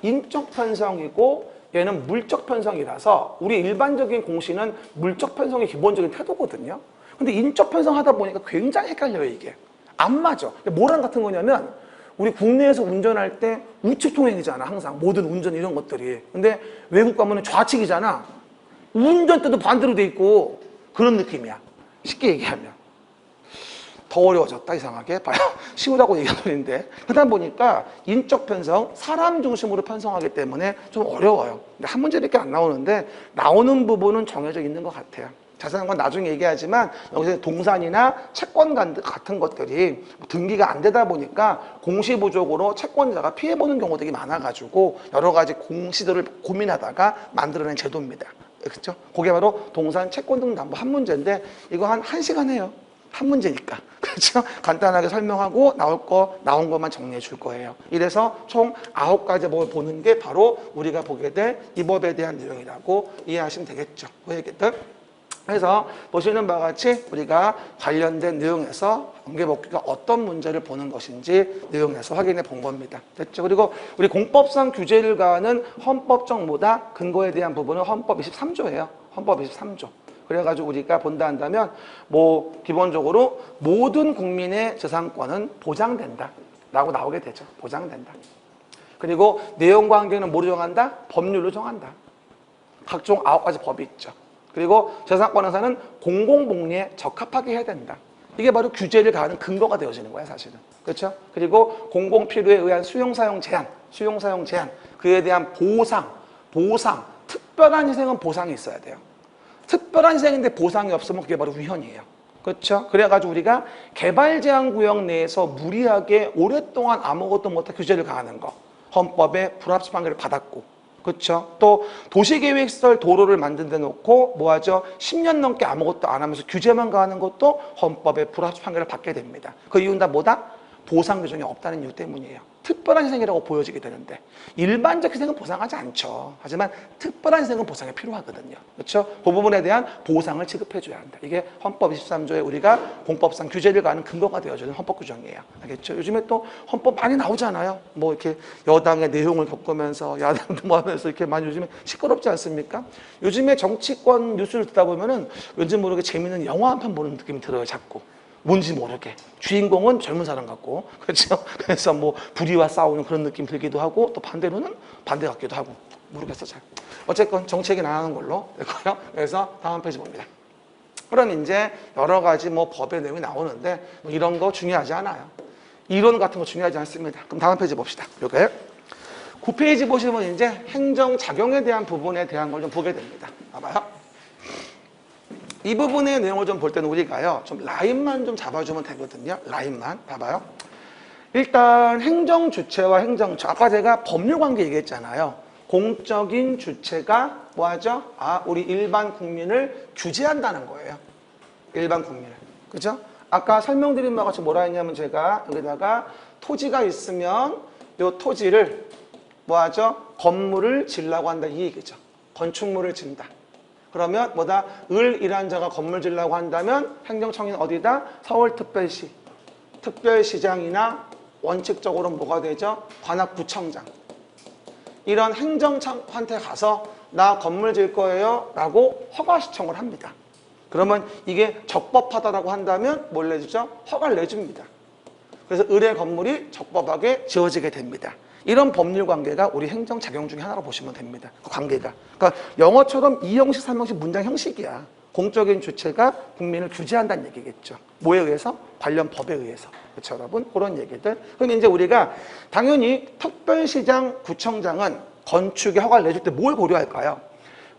인적 편성이고 얘는 물적 편성이라서 우리 일반적인 공시는 물적 편성이 기본적인 태도거든요. 근데 인적 편성하다 보니까 굉장히 헷갈려요, 이게. 안 맞아. 뭐랑 같은 거냐면 우리 국내에서 운전할 때 우측 통행이잖아, 항상. 모든 운전 이런 것들이. 근데 외국 가면 좌측이잖아. 운전대도 반대로 돼 있고 그런 느낌이야. 쉽게 얘기하면. 더 어려워졌다, 이상하게. 봐요. 쉬우라고 얘기하는데. 그러다 보니까 인적 편성, 사람 중심으로 편성하기 때문에 좀 어려워요. 근데 한 문제밖에 안 나오는데 나오는 부분은 정해져 있는 것 같아요. 자세한 건 나중에 얘기하지만 여기서 동산이나 채권 같은 것들이 등기가 안 되다 보니까 공시 부족으로 채권자가 피해보는 경우들이 많아가지고 여러 가지 공시들을 고민하다가 만들어낸 제도입니다. 그렇죠? 그게 바로 동산 채권 등 담보 한 문제인데 이거 한 1시간 해요. 한 문제니까. 그렇죠? 간단하게 설명하고 나온 것만 정리해 줄 거예요. 이래서 총 9가지 법을 보는 게 바로 우리가 보게 될 이 법에 대한 내용이라고 이해하시면 되겠죠. 그 얘기들. 그래서 보시는 바와 같이 우리가 관련된 내용에서 관계법규가 어떤 문제를 보는 것인지 내용에서 확인해 본 겁니다. 됐죠? 그리고 우리 공법상 규제를 가하는 헌법적 근거에 대한 부분은 헌법 23조예요. 헌법 23조. 그래가지고 우리가 본다 한다면 기본적으로 모든 국민의 재산권은 보장된다 라고 나오게 되죠. 보장된다. 그리고 내용관계는 뭐로 정한다? 법률로 정한다. 각종 9가지 법이 있죠. 그리고 재산권에서는 공공복리에 적합하게 해야 된다. 이게 바로 규제를 가하는 근거가 되어지는 거야, 사실은. 그렇죠? 그리고 공공필요에 의한 수용사용 제한, 그에 대한 보상, 특별한 희생은 보상이 있어야 돼요. 특별한 희생인데 보상이 없으면 그게 바로 위헌이에요. 그렇죠? 그래가지고 우리가 개발제한구역 내에서 무리하게 오랫동안 아무것도 못한 규제를 가하는 거. 헌법에 불합치 판결을 받았고. 그렇죠? 또 도시계획시설 도로를 만든 데 놓고 뭐하죠? 10년 넘게 아무것도 안 하면서 규제만 가하는 것도 헌법에 불합치 판결을 받게 됩니다. 그 이유는 다 뭐다? 보상 규정이 없다는 이유 때문이에요. 특별한 희생이라고 보여지게 되는데 일반적 희생은 보상하지 않죠. 하지만 특별한 희생은 보상이 필요하거든요. 그렇죠? 그 부분에 대한 보상을 지급해 줘야 한다. 이게 헌법 23조에 우리가 공법상 규제를 가하는 근거가 되어주는 헌법 규정이에요. 알겠죠? 요즘에 또 헌법 많이 나오잖아요. 뭐 이렇게 여당의 내용을 겪으면서 야당도 뭐 하면서 이렇게 많이 요즘에 시끄럽지 않습니까? 요즘에 정치권 뉴스를 듣다 보면은 왠지 모르게 재미있는 영화 한 편 보는 느낌이 들어요, 자꾸. 뭔지 모르게. 주인공은 젊은 사람 같고, 그렇죠? 그래서 뭐 불의와 싸우는 그런 느낌 들기도 하고, 또 반대로는 반대 같기도 하고, 모르겠어, 잘. 어쨌건 정치 얘기는 안 하는 걸로 됐고요. 그래서 다음 페이지 봅니다. 그럼 이제 여러 가지 뭐 법의 내용이 나오는데, 뭐 이런 거 중요하지 않아요. 이론 같은 거 중요하지 않습니다. 그럼 다음 페이지 봅시다. 요게. 9페이지 보시면 이제 행정작용에 대한 부분에 대한 걸 좀 보게 됩니다. 봐봐요. 이 부분의 내용을 좀 볼 때는 우리가요, 좀 라인만 좀 잡아주면 되거든요. 라인만. 봐봐요. 일단 행정주체와 아까 제가 법률관계 얘기했잖아요. 공적인 주체가 뭐하죠? 우리 일반 국민을 규제한다는 거예요. 일반 국민을. 그죠? 아까 설명드린 바와 같이 뭐라 했냐면 제가 여기다가 토지가 있으면 이 토지를 뭐하죠? 건물을 지으려고 한다 이 얘기죠. 건축물을 짓는다. 그러면 을이란 자가 건물 지으려고 한다면 행정청인 어디다? 서울특별시, 특별시장이나 원칙적으로는 뭐가 되죠? 관악구청장. 이런 행정청한테 가서 나 건물 지을 거예요 라고 허가 신청을 합니다. 그러면 이게 적법하다라고 한다면 뭘 내주죠? 허가를 내줍니다. 그래서 을의 건물이 적법하게 지어지게 됩니다. 이런 법률 관계가 우리 행정작용 중에 하나로 보시면 됩니다. 그 관계가. 그러니까 영어처럼 2형식, 3형식 문장 형식이야. 공적인 주체가 국민을 규제한다는 얘기겠죠. 뭐에 의해서? 관련 법에 의해서. 그렇죠, 여러분? 그런 얘기들. 그럼 이제 우리가 당연히 특별시장, 구청장은 건축에 허가를 내줄 때 뭘 고려할까요?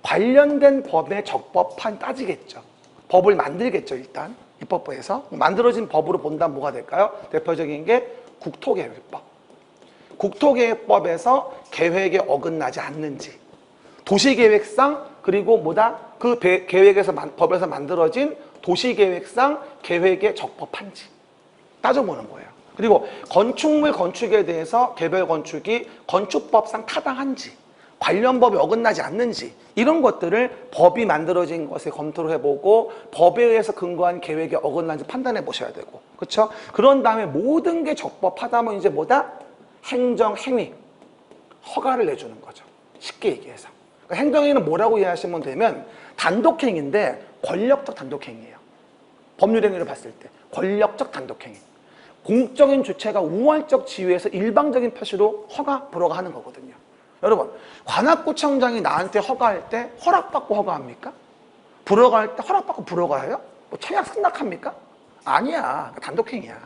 관련된 법의 적법한 따지겠죠. 법을 만들겠죠, 일단. 입법부에서. 만들어진 법으로 본다면 뭐가 될까요? 대표적인 게 국토계획법. 국토계획법에서 계획에 어긋나지 않는지, 도시계획상 그리고 그 계획에서 법에서 만들어진 도시계획상 계획에 적법한지 따져보는 거예요. 그리고 건축물 건축에 대해서 개별 건축이 건축법상 타당한지, 관련 법이 어긋나지 않는지 이런 것들을 법이 만들어진 것에 검토를 해보고 법에 의해서 근거한 계획이 어긋난지 판단해 보셔야 되고, 그렇죠? 그런 다음에 모든 게 적법하다면 이제 뭐다? 행정행위, 허가를 내주는 거죠. 쉽게 얘기해서. 그러니까 행정행위는 뭐라고 이해하시면 되면 단독행위인데 권력적 단독행위예요. 법률행위를 봤을 때 권력적 단독행위. 공적인 주체가 우월적 지위에서 일방적인 표시로 허가, 불허가 하는 거거든요. 여러분, 관악구청장이 나한테 허가할 때 허락받고 허가합니까? 불허가할 때 허락받고 불허가해요? 뭐 청약 승낙합니까? 아니야. 단독행위야.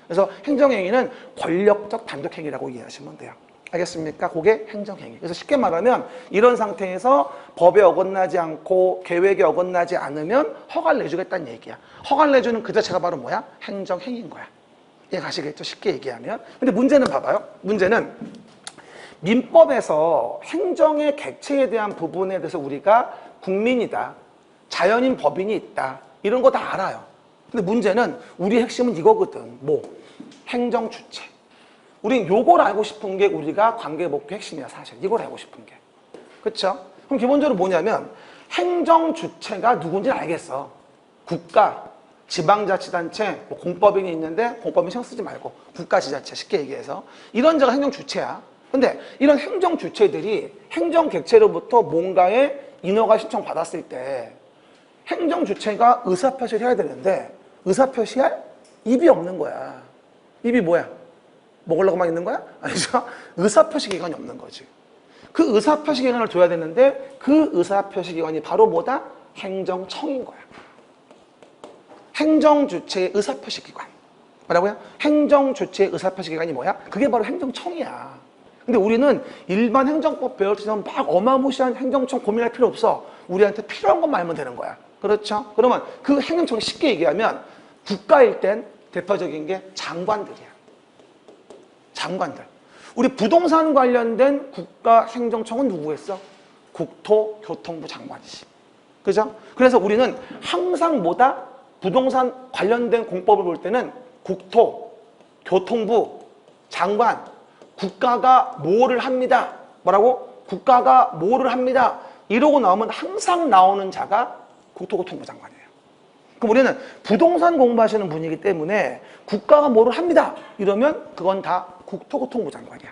그래서 행정행위는 권력적 단독행위라고 이해하시면 돼요. 알겠습니까? 그게 행정행위. 그래서 쉽게 말하면 이런 상태에서 법에 어긋나지 않고 계획에 어긋나지 않으면 허가를 내주겠다는 얘기야. 허가를 내주는 그 자체가 바로 뭐야? 행정행위인 거야. 이해 가시겠죠? 쉽게 얘기하면. 근데 문제는 봐봐요. 문제는 민법에서 행정의 객체에 대한 부분에 대해서 우리가 국민이다, 자연인 법인이 있다, 이런 거 다 알아요. 근데 문제는 우리 핵심은 이거거든. 뭐? 행정 주체. 우린 요걸 알고 싶은 게 우리가 관계복귀 핵심이야, 사실. 이걸 알고 싶은 게. 그렇죠? 그럼 기본적으로 뭐냐면 행정 주체가 누군지 알겠어. 국가, 지방자치단체, 뭐 공법인이 있는데 공법인 신경 쓰지 말고 국가지자체, 쉽게 얘기해서 이런 자가 행정 주체야. 근데 이런 행정 주체들이 행정 객체로부터 뭔가의 인허가 신청 받았을 때 행정 주체가 의사표시를 해야 되는데 의사표시할 입이 없는 거야. 입이 뭐야? 먹으려고만 있는 거야? 아니죠? 의사표시 기관이 없는 거지. 그 의사표시 기관을 둬야 되는데 그 의사표시 기관이 바로 뭐다? 행정청인 거야. 행정주체의 의사표시 기관. 뭐라고요? 행정주체의 의사표시 기관이 뭐야? 그게 바로 행정청이야. 근데 우리는 일반 행정법 배울 때는 막 어마무시한 행정청 고민할 필요 없어. 우리한테 필요한 것만 알면 되는 거야. 그렇죠? 그러면 그 행정청 쉽게 얘기하면 국가일 땐 대표적인 게 장관들이야. 장관들. 우리 부동산 관련된 국가 행정청은 누구였어? 국토교통부 장관이지. 그죠? 그래서 우리는 항상 뭐다? 부동산 관련된 공법을 볼 때는 국토, 교통부, 장관, 국가가 뭐를 합니다. 뭐라고? 국가가 뭐를 합니다. 이러고 나오면 항상 나오는 자가 국토교통부 장관이에요. 그럼 우리는 부동산 공부하시는 분이기 때문에 국가가 뭐를 합니다. 이러면 그건 다 국토교통부 장관이야.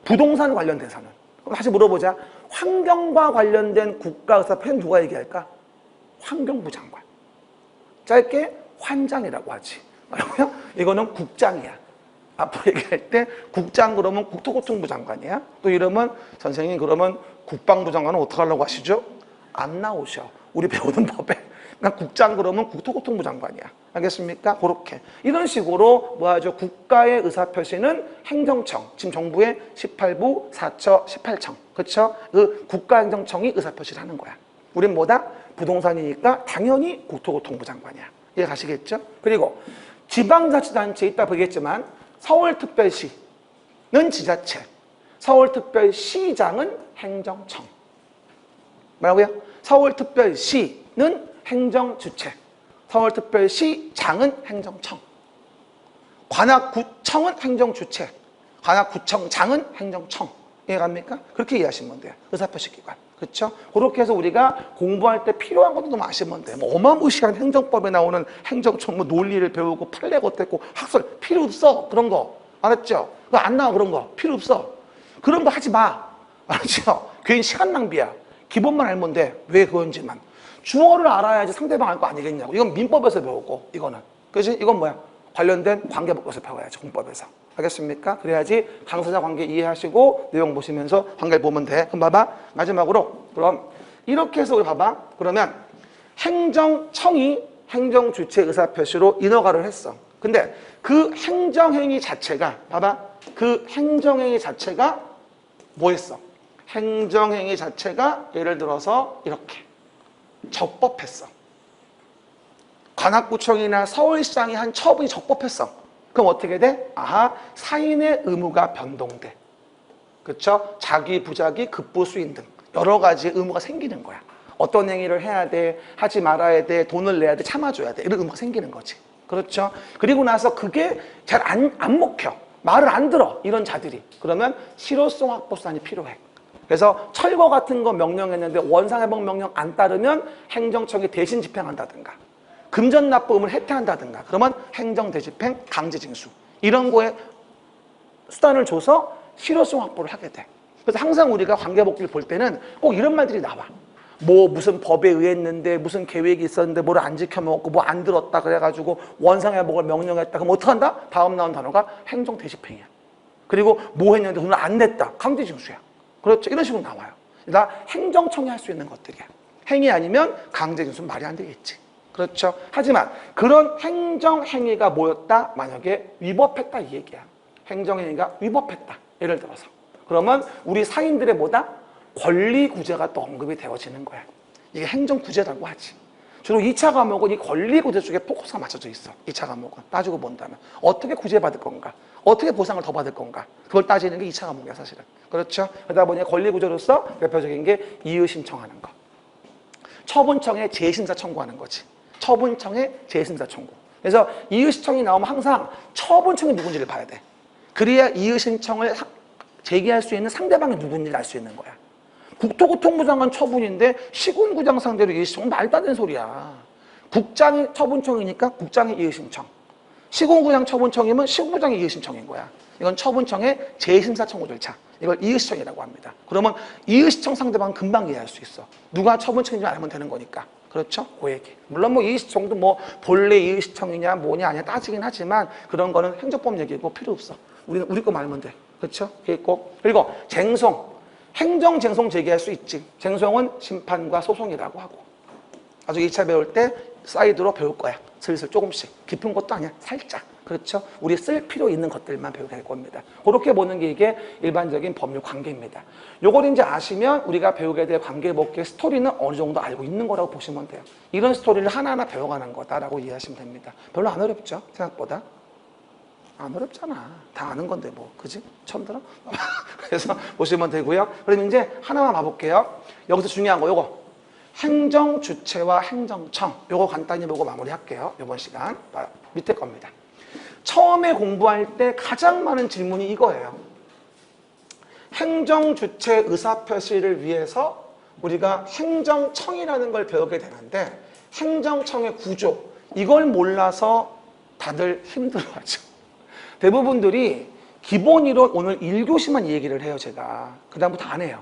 부동산 관련된 사는. 그럼 다시 물어보자. 환경과 관련된 국가의사표는 누가 얘기할까? 환경부 장관. 짧게 환장이라고 하지. 뭐라고요? 이거는 국장이야. 앞으로 얘기할 때 국장 그러면 국토교통부 장관이야. 또 이러면 선생님 그러면 국방부 장관은 어떻게 하려고 하시죠? 안 나오셔. 우리 배우는 법에. 그러니까 국장 그러면 국토교통부 장관이야. 알겠습니까? 그렇게. 이런 식으로 뭐 하죠? 국가의 의사표시는 행정청. 지금 정부의 18부, 4처, 18청. 그렇죠? 그 국가행정청이 의사표시를 하는 거야. 우린 뭐다? 부동산이니까 당연히 국토교통부 장관이야. 이해 가시겠죠? 그리고 지방자치단체 이따 보겠지만 서울특별시는 지자체, 서울특별시장은 행정청. 뭐라고요? 서울특별시는 행정주체, 서울특별시장은 행정청. 관악구청은 행정주체, 관악구청장은 행정청. 이해갑니까? 그렇게 이해하시면 돼요. 의사표시 기관. 그렇죠? 그렇게 해서 우리가 공부할 때 필요한 것도 좀 아시면 돼요. 뭐 어마무시한 행정법에 나오는 행정청 뭐 논리를 배우고 판례가 어땠고 학설 필요 없어. 그런 거. 알았죠? 그거 안 나와 그런 거. 필요 없어. 그런 거 하지 마. 알았죠? 괜히 시간 낭비야. 기본만 알면 돼. 왜 그건지만. 주어를 알아야지 상대방 알 거 아니겠냐고. 이건 민법에서 배우고 이거는. 그지? 이건 뭐야? 관련된 관계법에서 배워야지. 공법에서. 알겠습니까? 그래야지 당사자 관계 이해하시고 내용 보시면서 관계를 보면 돼. 그럼 봐봐. 마지막으로 그럼 이렇게 해서 우리 봐봐. 그러면 행정청이 행정주체 의사표시로 인허가를 했어. 근데 그 행정행위 자체가 봐봐. 그 행정행위 자체가 뭐였어? 행정행위 자체가 예를 들어서 이렇게 적법했어. 관악구청이나 서울시장이 한 처분이 적법했어. 그럼 어떻게 돼? 아하, 사인의 의무가 변동돼. 그렇죠? 자기, 부자기, 급부, 수인 등 여러 가지 의무가 생기는 거야. 어떤 행위를 해야 돼, 하지 말아야 돼, 돈을 내야 돼, 참아줘야 돼. 이런 의무가 생기는 거지. 그렇죠? 그리고 나서 그게 잘 안 먹혀. 말을 안 들어. 이런 자들이. 그러면 실효성 확보 수단이 필요해. 그래서 철거 같은 거 명령했는데 원상회복 명령 안 따르면 행정청이 대신 집행한다든가 금전납부금을 해태한다든가 그러면 행정대집행, 강제징수 이런 거에 수단을 줘서 실효성 확보를 하게 돼. 그래서 항상 우리가 관계복지를 볼 때는 꼭 이런 말들이 나와. 뭐 무슨 법에 의했는데 무슨 계획이 있었는데 뭐를 안 지켜먹고 뭐 안 들었다 그래가지고 원상회복을 명령했다. 그럼 어떡한다? 다음 나온 단어가 행정대집행이야. 그리고 뭐 했는데 돈을 안 냈다. 강제징수야. 그렇죠? 이런 식으로 나와요. 다 행정청이 할 수 있는 것들이야. 행위 아니면 강제징수는 말이 안 되겠지. 그렇죠? 하지만 그런 행정행위가 뭐였다? 만약에 위법했다 이 얘기야. 행정행위가 위법했다. 예를 들어서. 그러면 우리 사인들의 뭐다? 권리구제가 또 언급이 되어지는 거야. 이게 행정구제라고 하지. 주로 2차 과목은 이 권리구제 쪽에 포커스가 맞춰져 있어. 2차 과목은. 따지고 본다면. 어떻게 구제받을 건가? 어떻게 보상을 더 받을 건가? 그걸 따지는 게 2차 과목이야 사실은. 그렇죠? 그러다 보니 권리구제로서 대표적인 게 이의 신청하는 거. 처분청에 재심사 청구하는 거지. 처분청에 재심사 청구. 그래서 이의 신청이 나오면 항상 처분청이 누군지를 봐야 돼. 그래야 이의 신청을 제기할 수 있는 상대방이 누군지를 알 수 있는 거야. 국토교통부 장관 처분인데 시군구장 상대로 이의 신청은 말도 안 되는 소리야. 국장이 처분청이니까 국장의 이의 신청. 시군구장 처분청이면 시군구장의 이의 신청인 거야. 이건 처분청의 재심사 청구 절차. 이걸 이의 신청이라고 합니다. 그러면 이의 신청 상대방은 금방 이해할 수 있어. 누가 처분청인지 알면 되는 거니까. 그렇죠? 그 얘기. 물론 뭐 이의 신청도 뭐 본래 이의 신청이냐 뭐냐 아니냐 따지긴 하지만 그런 거는 행정법 얘기고 필요 없어. 우리는 우리 거 말면 돼. 그렇죠? 그리고 쟁송. 행정쟁송 제기할 수 있지. 쟁송은 심판과 소송이라고 하고. 아주 2차 배울 때 사이드로 배울 거야. 슬슬 조금씩. 깊은 것도 아니야. 살짝. 그렇죠? 우리 쓸 필요 있는 것들만 배우게 될 겁니다. 그렇게 보는 게 이게 일반적인 법률 관계입니다. 요걸 이제 아시면 우리가 배우게 될 관계법규의 스토리는 어느 정도 알고 있는 거라고 보시면 돼요. 이런 스토리를 하나하나 배워가는 거다라고 이해하시면 됩니다. 별로 안 어렵죠? 생각보다. 안 어렵잖아. 다 아는 건데 뭐. 그지? 처음 들어? 그래서 보시면 되고요. 그럼 이제 하나만 봐볼게요. 여기서 중요한 거 요거. 행정주체와 행정청. 요거 간단히 보고 마무리할게요. 이번 시간. 밑에 겁니다. 처음에 공부할 때 가장 많은 질문이 이거예요. 행정주체 의사표시를 위해서 우리가 행정청이라는 걸 배우게 되는데 행정청의 구조. 이걸 몰라서 다들 힘들어하죠. 대부분들이 기본 이론 오늘 1교시만 얘기를 해요, 제가. 그 다음부터 안 해요.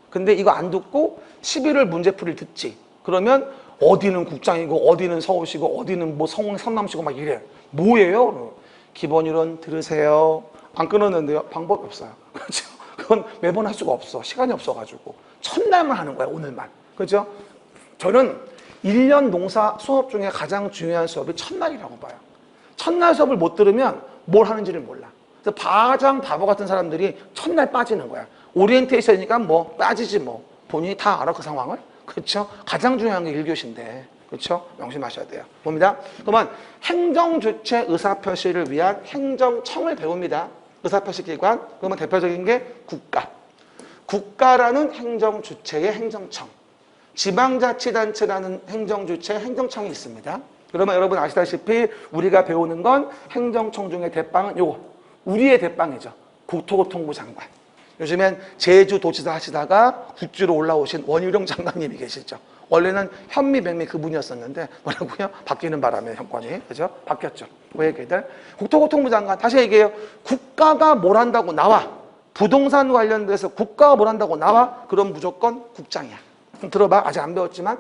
근데 이거 안 듣고 11월 문제풀이를 듣지. 그러면 어디는 국장이고 어디는 서울시고 어디는 뭐 성남시고 막 이래. 뭐예요? 기본 이론 들으세요. 안 끊었는데요. 방법이 없어요. 그렇죠? 그건 매번 할 수가 없어. 시간이 없어가지고. 첫날만 하는 거야, 오늘만. 그렇죠? 저는 1년 농사 수업 중에 가장 중요한 수업이 첫날이라고 봐요. 첫날 수업을 못 들으면 뭘 하는지를 몰라. 그래서 가장 바보 같은 사람들이 첫날 빠지는 거야. 오리엔테이션이니까 뭐 빠지지 뭐. 본인이 다 알아 그 상황을. 그렇죠? 가장 중요한 게 1교시인데. 그렇죠? 명심하셔야 돼요. 봅니다. 그러면 행정주체 의사표시를 위한 행정청을 배웁니다. 의사표시 기관. 그러면 대표적인 게 국가. 국가라는 행정주체의 행정청. 지방자치단체라는 행정주체 행정청이 있습니다. 그러면 여러분 아시다시피 우리가 배우는 건 행정청 중에 대빵은 요거. 우리의 대빵이죠. 국토교통부 장관. 요즘엔 제주도지사 하시다가 국주로 올라오신 원희룡 장관님이 계시죠. 원래는 현미백미 그분이었었는데 뭐라고요? 바뀌는 바람에 형권이. 그죠? 바뀌었죠. 그 얘기들. 국토교통부 장관. 다시 얘기해요. 국가가 뭘 한다고 나와. 부동산 관련돼서 국가가 뭘 한다고 나와. 그럼 무조건 국장이야. 그럼 들어봐. 아직 안 배웠지만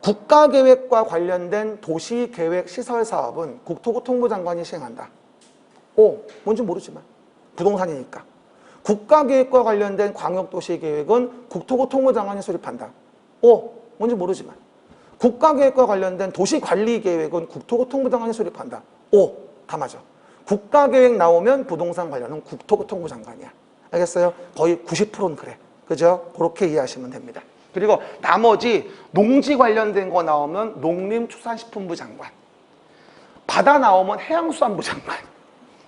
국가계획과 관련된 도시계획 시설사업은 국토교통부 장관이 시행한다. 뭔지 모르지만 부동산이니까. 국가계획과 관련된 광역도시계획은 국토교통부 장관이 수립한다. 뭔지 모르지만 국가계획과 관련된 도시관리계획은 국토교통부 장관이 수립한다. 다 맞아. 국가계획 나오면 부동산 관련은 국토교통부 장관이야. 알겠어요? 거의 90%는 그래. 그죠? 그렇게 이해하시면 됩니다. 그리고 나머지 농지 관련된 거 나오면 농림축산식품부 장관. 바다 나오면 해양수산부 장관.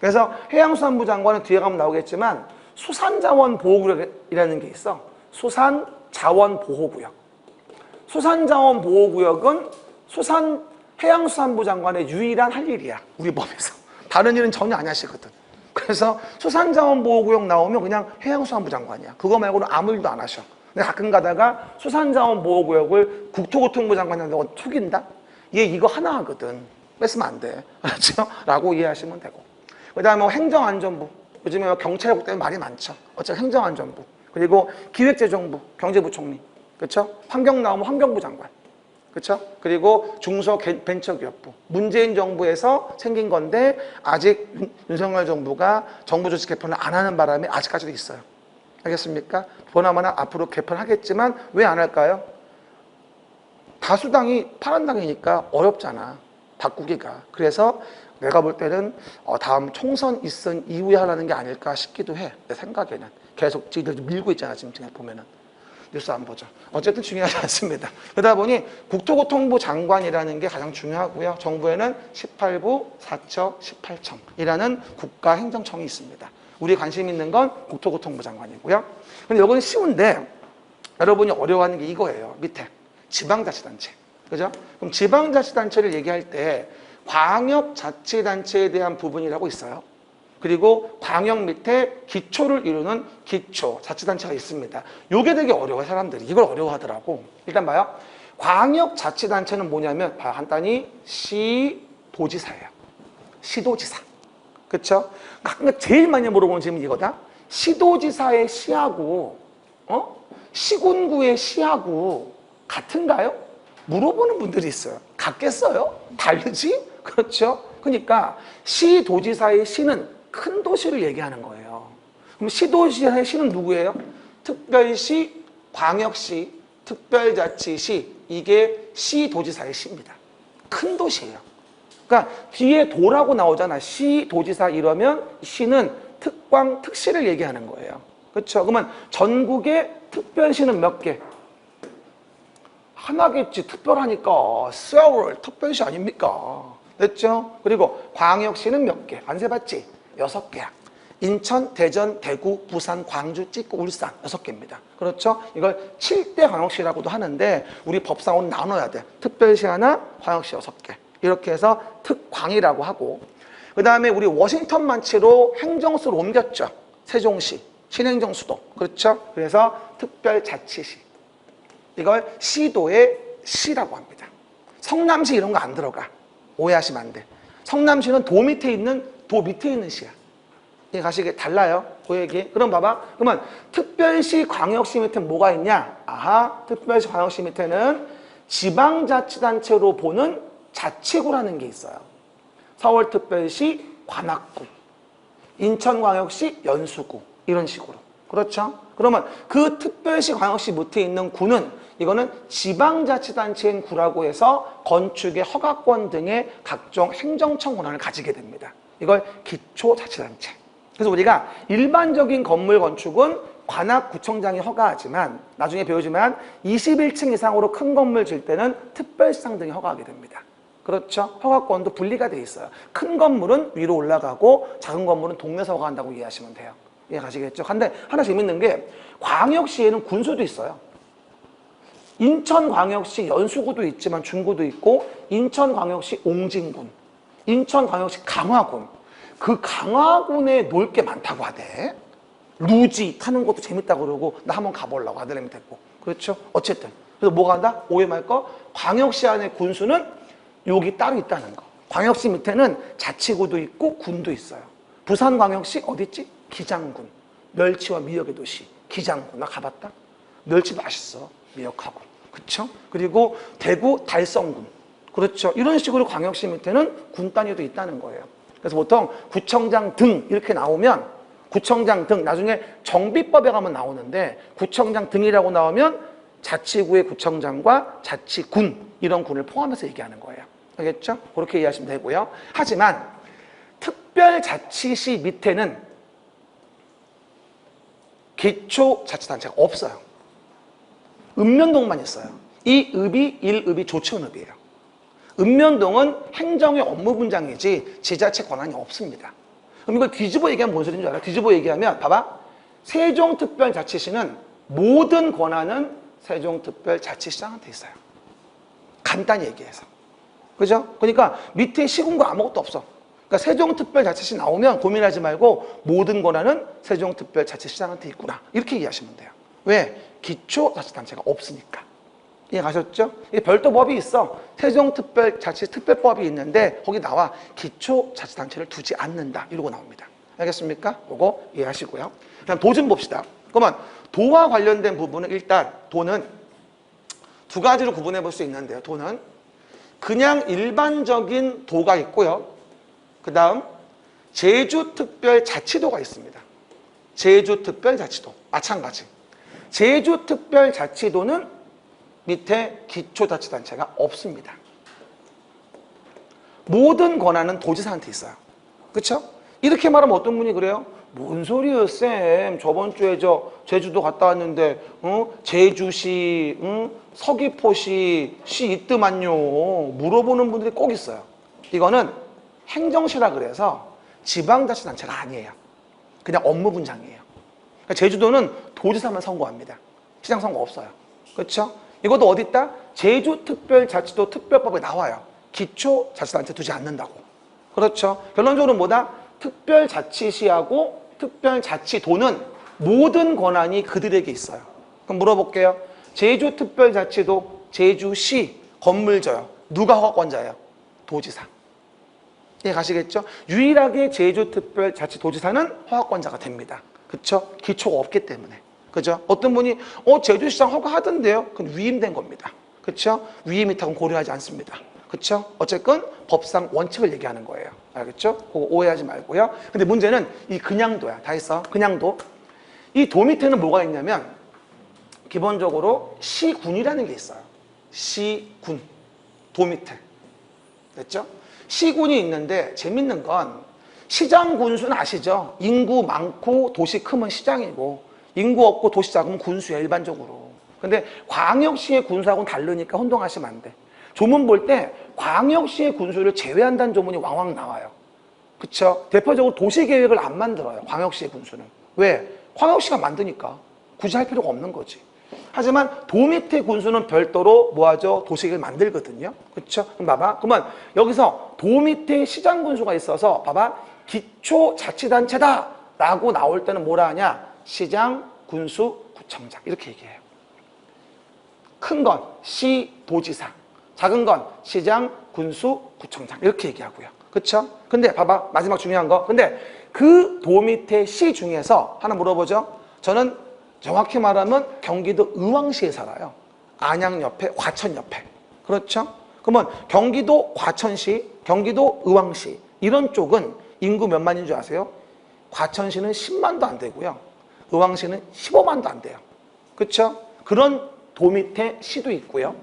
그래서 해양수산부 장관은 뒤에 가면 나오겠지만 수산자원보호구역이라는 게 있어. 수산자원보호구역. 수산자원보호구역은 해양수산부 장관의 유일한 할 일이야. 우리 법에서. 다른 일은 전혀 안 하시거든. 그래서 수산자원보호구역 나오면 그냥 해양수산부 장관이야. 그거 말고는 아무 일도 안 하셔. 근데 가끔 가다가 수산자원보호구역을 국토교통부 장관한테 툭인다? 얘 이거 하나 하거든. 뺏으면 안 돼. 그렇죠? 라고 이해하시면 되고. 그 다음에 뭐 행정안전부. 요즘에 경찰국 때문에 말이 많죠. 어차피 행정안전부. 그리고 기획재정부, 경제부총리. 그렇죠? 환경 나오면 환경부 장관. 그렇죠? 그리고 중소벤처기업부. 문재인 정부에서 생긴 건데 아직 윤석열 정부가 정부 조직 개편을 안 하는 바람에 아직까지도 있어요. 알겠습니까? 보나마나 앞으로 개편하겠지만 왜 안 할까요? 다수당이 파란당이니까 어렵잖아. 바꾸기가. 그래서 내가 볼 때는 다음 총선 있은 이후에 하라는 게 아닐까 싶기도 해. 내 생각에는. 계속 지들 밀고 있잖아. 지금 보면은. 뉴스 안 보죠. 어쨌든 중요하지 않습니다. 그러다 보니 국토교통부 장관이라는 게 가장 중요하고요. 정부에는 18부, 4처, 18청이라는 국가행정청이 있습니다. 우리 관심 있는 건 국토교통부 장관이고요. 근데 이건 쉬운데 여러분이 어려워하는 게 이거예요. 밑에 지방자치단체. 그죠? 그럼 지방자치단체를 얘기할 때 광역자치단체에 대한 부분이라고 있어요. 그리고 광역 밑에 기초를 이루는 기초자치단체가 있습니다. 이게 되게 어려워요, 사람들이. 이걸 어려워하더라고. 일단 봐요. 광역자치단체는 뭐냐면 간단히 시도지사예요. 시도지사. 그렇죠? 제일 많이 물어보는 질문이 이거다. 시도지사의 시하고 시군구의 시하고 같은가요? 물어보는 분들이 있어요. 같겠어요? 다르지? 그렇죠? 그러니까 시도지사의 시는 큰 도시를 얘기하는 거예요. 그럼 시도지사의 시는 누구예요? 특별시, 광역시, 특별자치시, 이게 시도지사의 시입니다. 큰 도시예요. 그러니까 뒤에 도라고 나오잖아. 시도지사 이러면 시는 특광, 특시를 얘기하는 거예요. 그렇죠? 그러면 전국의 특별시는 몇 개? 하나겠지. 특별하니까. 세월 특별시 아닙니까? 됐죠? 그리고 광역시는 몇 개? 안 세봤지? 6개야. 인천, 대전, 대구, 부산, 광주, 찍고 울산 6개입니다. 그렇죠? 이걸 7대 광역시라고도 하는데 우리 법상으로 나눠야 돼. 특별시 하나, 광역시 6개. 이렇게 해서 특광이라고 하고 그 다음에 우리 워싱턴 만치로 행정수로 옮겼죠. 세종시, 신행정수도. 그렇죠? 그래서 특별자치시. 이걸 시도의 시라고 합니다. 성남시 이런 거 안 들어가. 오해하시면 안 돼. 성남시는 도 밑에 있는 시야. 이해 가시게 달라요. 그 얘기. 그럼 봐봐. 그러면 특별시, 광역시 밑에 뭐가 있냐? 아하, 특별시, 광역시 밑에는 지방자치단체로 보는 자치구라는 게 있어요. 서울특별시 관악구, 인천광역시 연수구 이런 식으로. 그렇죠? 그러면 그 특별시, 광역시 밑에 있는 구는 이거는 지방자치단체인 구라고 해서 건축의 허가권 등의 각종 행정청 권한을 가지게 됩니다. 이걸 기초자치단체. 그래서 우리가 일반적인 건물 건축은 관악구청장이 허가하지만 나중에 배우지만 21층 이상으로 큰 건물 질 때는 특별시장 등이 허가하게 됩니다. 그렇죠? 허가권도 분리가 돼 있어요. 큰 건물은 위로 올라가고 작은 건물은 동네에서 허가한다고 이해하시면 돼요. 이해 가시겠죠? 근데 하나 재밌는 게 광역시에는 군수도 있어요. 인천광역시 연수구도 있지만 중구도 있고 인천광역시 옹진군, 인천광역시 강화군. 그 강화군에 놀 게 많다고 하대. 루지 타는 것도 재밌다고 그러고 나 한번 가보려고 아들내미 데리고. 그렇죠? 어쨌든 그래서 뭐가 한다? 오해 말 거. 광역시 안에 군수는 여기 따로 있다는 거. 광역시 밑에는 자치구도 있고 군도 있어요. 부산광역시 어디 있지? 기장군. 멸치와 미역의 도시 기장군. 나 가봤다? 멸치 맛있어. 미역하고. 그렇죠? 그리고 대구 달성군. 그렇죠? 이런 식으로 광역시 밑에는 군 단위도 있다는 거예요. 그래서 보통 구청장 등 이렇게 나오면 구청장 등 나중에 정비법에 가면 나오는데 구청장 등이라고 나오면 자치구의 구청장과 자치군 이런 군을 포함해서 얘기하는 거예요. 알겠죠? 그렇게 이해하시면 되고요. 하지만 특별자치시 밑에는 기초자치단체가 없어요. 읍면동만 있어요. 이 읍이 1읍이 조치원읍이에요. 읍면동은 행정의 업무 분장이지 지자체 권한이 없습니다. 그럼 이걸 뒤집어 얘기하면 뭔 소리인 줄 알아요? 뒤집어 얘기하면 봐봐. 세종특별자치시는 모든 권한은 세종특별자치시장한테 있어요. 간단히 얘기해서. 그죠? 그러니까 밑에 시군구 아무것도 없어. 그러니까 세종특별자치시 나오면 고민하지 말고 모든 권한은 세종특별자치시장한테 있구나. 이렇게 이해하시면 돼요. 왜? 기초자치단체가 없으니까. 이해가셨죠? 별도 법이 있어. 세종특별자치특별법이 있는데 거기 나와 기초자치단체를 두지 않는다. 이러고 나옵니다. 알겠습니까? 그거 이해하시고요. 그다음 도 좀 봅시다. 그러면 도와 관련된 부분은 일단 도는 두 가지로 구분해 볼 수 있는데요. 도는 그냥 일반적인 도가 있고요. 그 다음 제주특별자치도가 있습니다. 제주특별자치도 마찬가지. 제주특별자치도는 밑에 기초자치단체가 없습니다. 모든 권한은 도지사한테 있어요. 그렇죠? 이렇게 말하면 어떤 분이 그래요? 뭔 소리예요, 쌤? 저번 주에 제주도 갔다 왔는데 제주시, 서귀포시 있더만요. 물어보는 분들이 꼭 있어요. 이거는 행정시라 그래서 지방자치단체가 아니에요. 그냥 업무 분장이에요. 그러니까 제주도는 도지사만 선거합니다. 시장 선거 없어요. 그렇죠? 이것도 어디 있다? 제주특별자치도 특별법에 나와요. 기초자치단체 두지 않는다고. 그렇죠? 결론적으로 뭐다? 특별자치시하고 특별자치도는 모든 권한이 그들에게 있어요. 그럼 물어볼게요. 제주특별자치도, 제주시 건물줘요. 누가 허가권자예요? 도지사. 예, 가시겠죠? 유일하게 제주특별자치도지사는 허가권자가 됩니다. 그쵸? 기초가 없기 때문에. 그죠? 어떤 분이 제주시장 허가하던데요? 그건 위임된 겁니다. 그쵸? 위임 위탁은 고려하지 않습니다. 그쵸? 어쨌건 법상 원칙을 얘기하는 거예요. 알겠죠? 그거 오해하지 말고요. 근데 문제는 이 그냥도야. 다 했어. 그냥도. 이 도 밑에는 뭐가 있냐면 기본적으로 시군이라는 게 있어요. 시군. 도 밑에. 됐죠? 시군이 있는데 재밌는 건 시장 군수는 아시죠? 인구 많고 도시 크면 시장이고 인구 없고 도시 작으면 군수야 일반적으로. 근데 광역시의 군수하고는 다르니까 혼동하시면 안 돼. 조문 볼 때 광역시의 군수를 제외한다는 조문이 왕왕 나와요. 그쵸? 대표적으로 도시계획을 안 만들어요. 광역시의 군수는. 왜? 광역시가 만드니까. 굳이 할 필요가 없는 거지. 하지만 도 밑에 군수는 별도로 뭐하죠? 도시계획을 만들거든요. 그쵸? 그럼 봐봐. 그러면 여기서 도 밑에 시장 군수가 있어서 봐봐. 기초자치단체다 라고 나올 때는 뭐라 하냐? 시장, 군수, 구청장 이렇게 얘기해요. 큰 건 시도지사, 작은 건 시장, 군수, 구청장 이렇게 얘기하고요. 그쵸? 근데 봐봐. 마지막 중요한 거. 근데 그 도 밑에 시 중에서 하나 물어보죠. 저는 정확히 말하면 경기도 의왕시에 살아요. 안양 옆에, 과천 옆에. 그렇죠? 그러면 경기도 과천시, 경기도 의왕시 이런 쪽은 인구 몇 만인 줄 아세요? 과천시는 10만도 안 되고요. 의왕시는 15만도 안 돼요. 그렇죠? 그런 도 밑에 시도 있고요.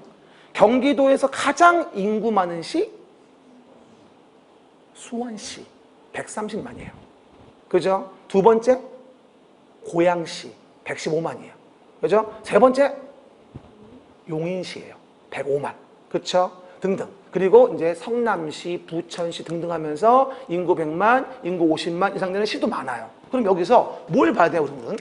경기도에서 가장 인구 많은 시 수원시 130만이에요. 그죠? 두 번째 고양시 115만이에요. 그죠? 세 번째 용인시예요. 105만. 그렇죠? 등등. 그리고 이제 성남시, 부천시 등등 하면서 인구 100만, 인구 50만 이상 되는 시도 많아요. 그럼 여기서 뭘 봐야 돼요, 우리는?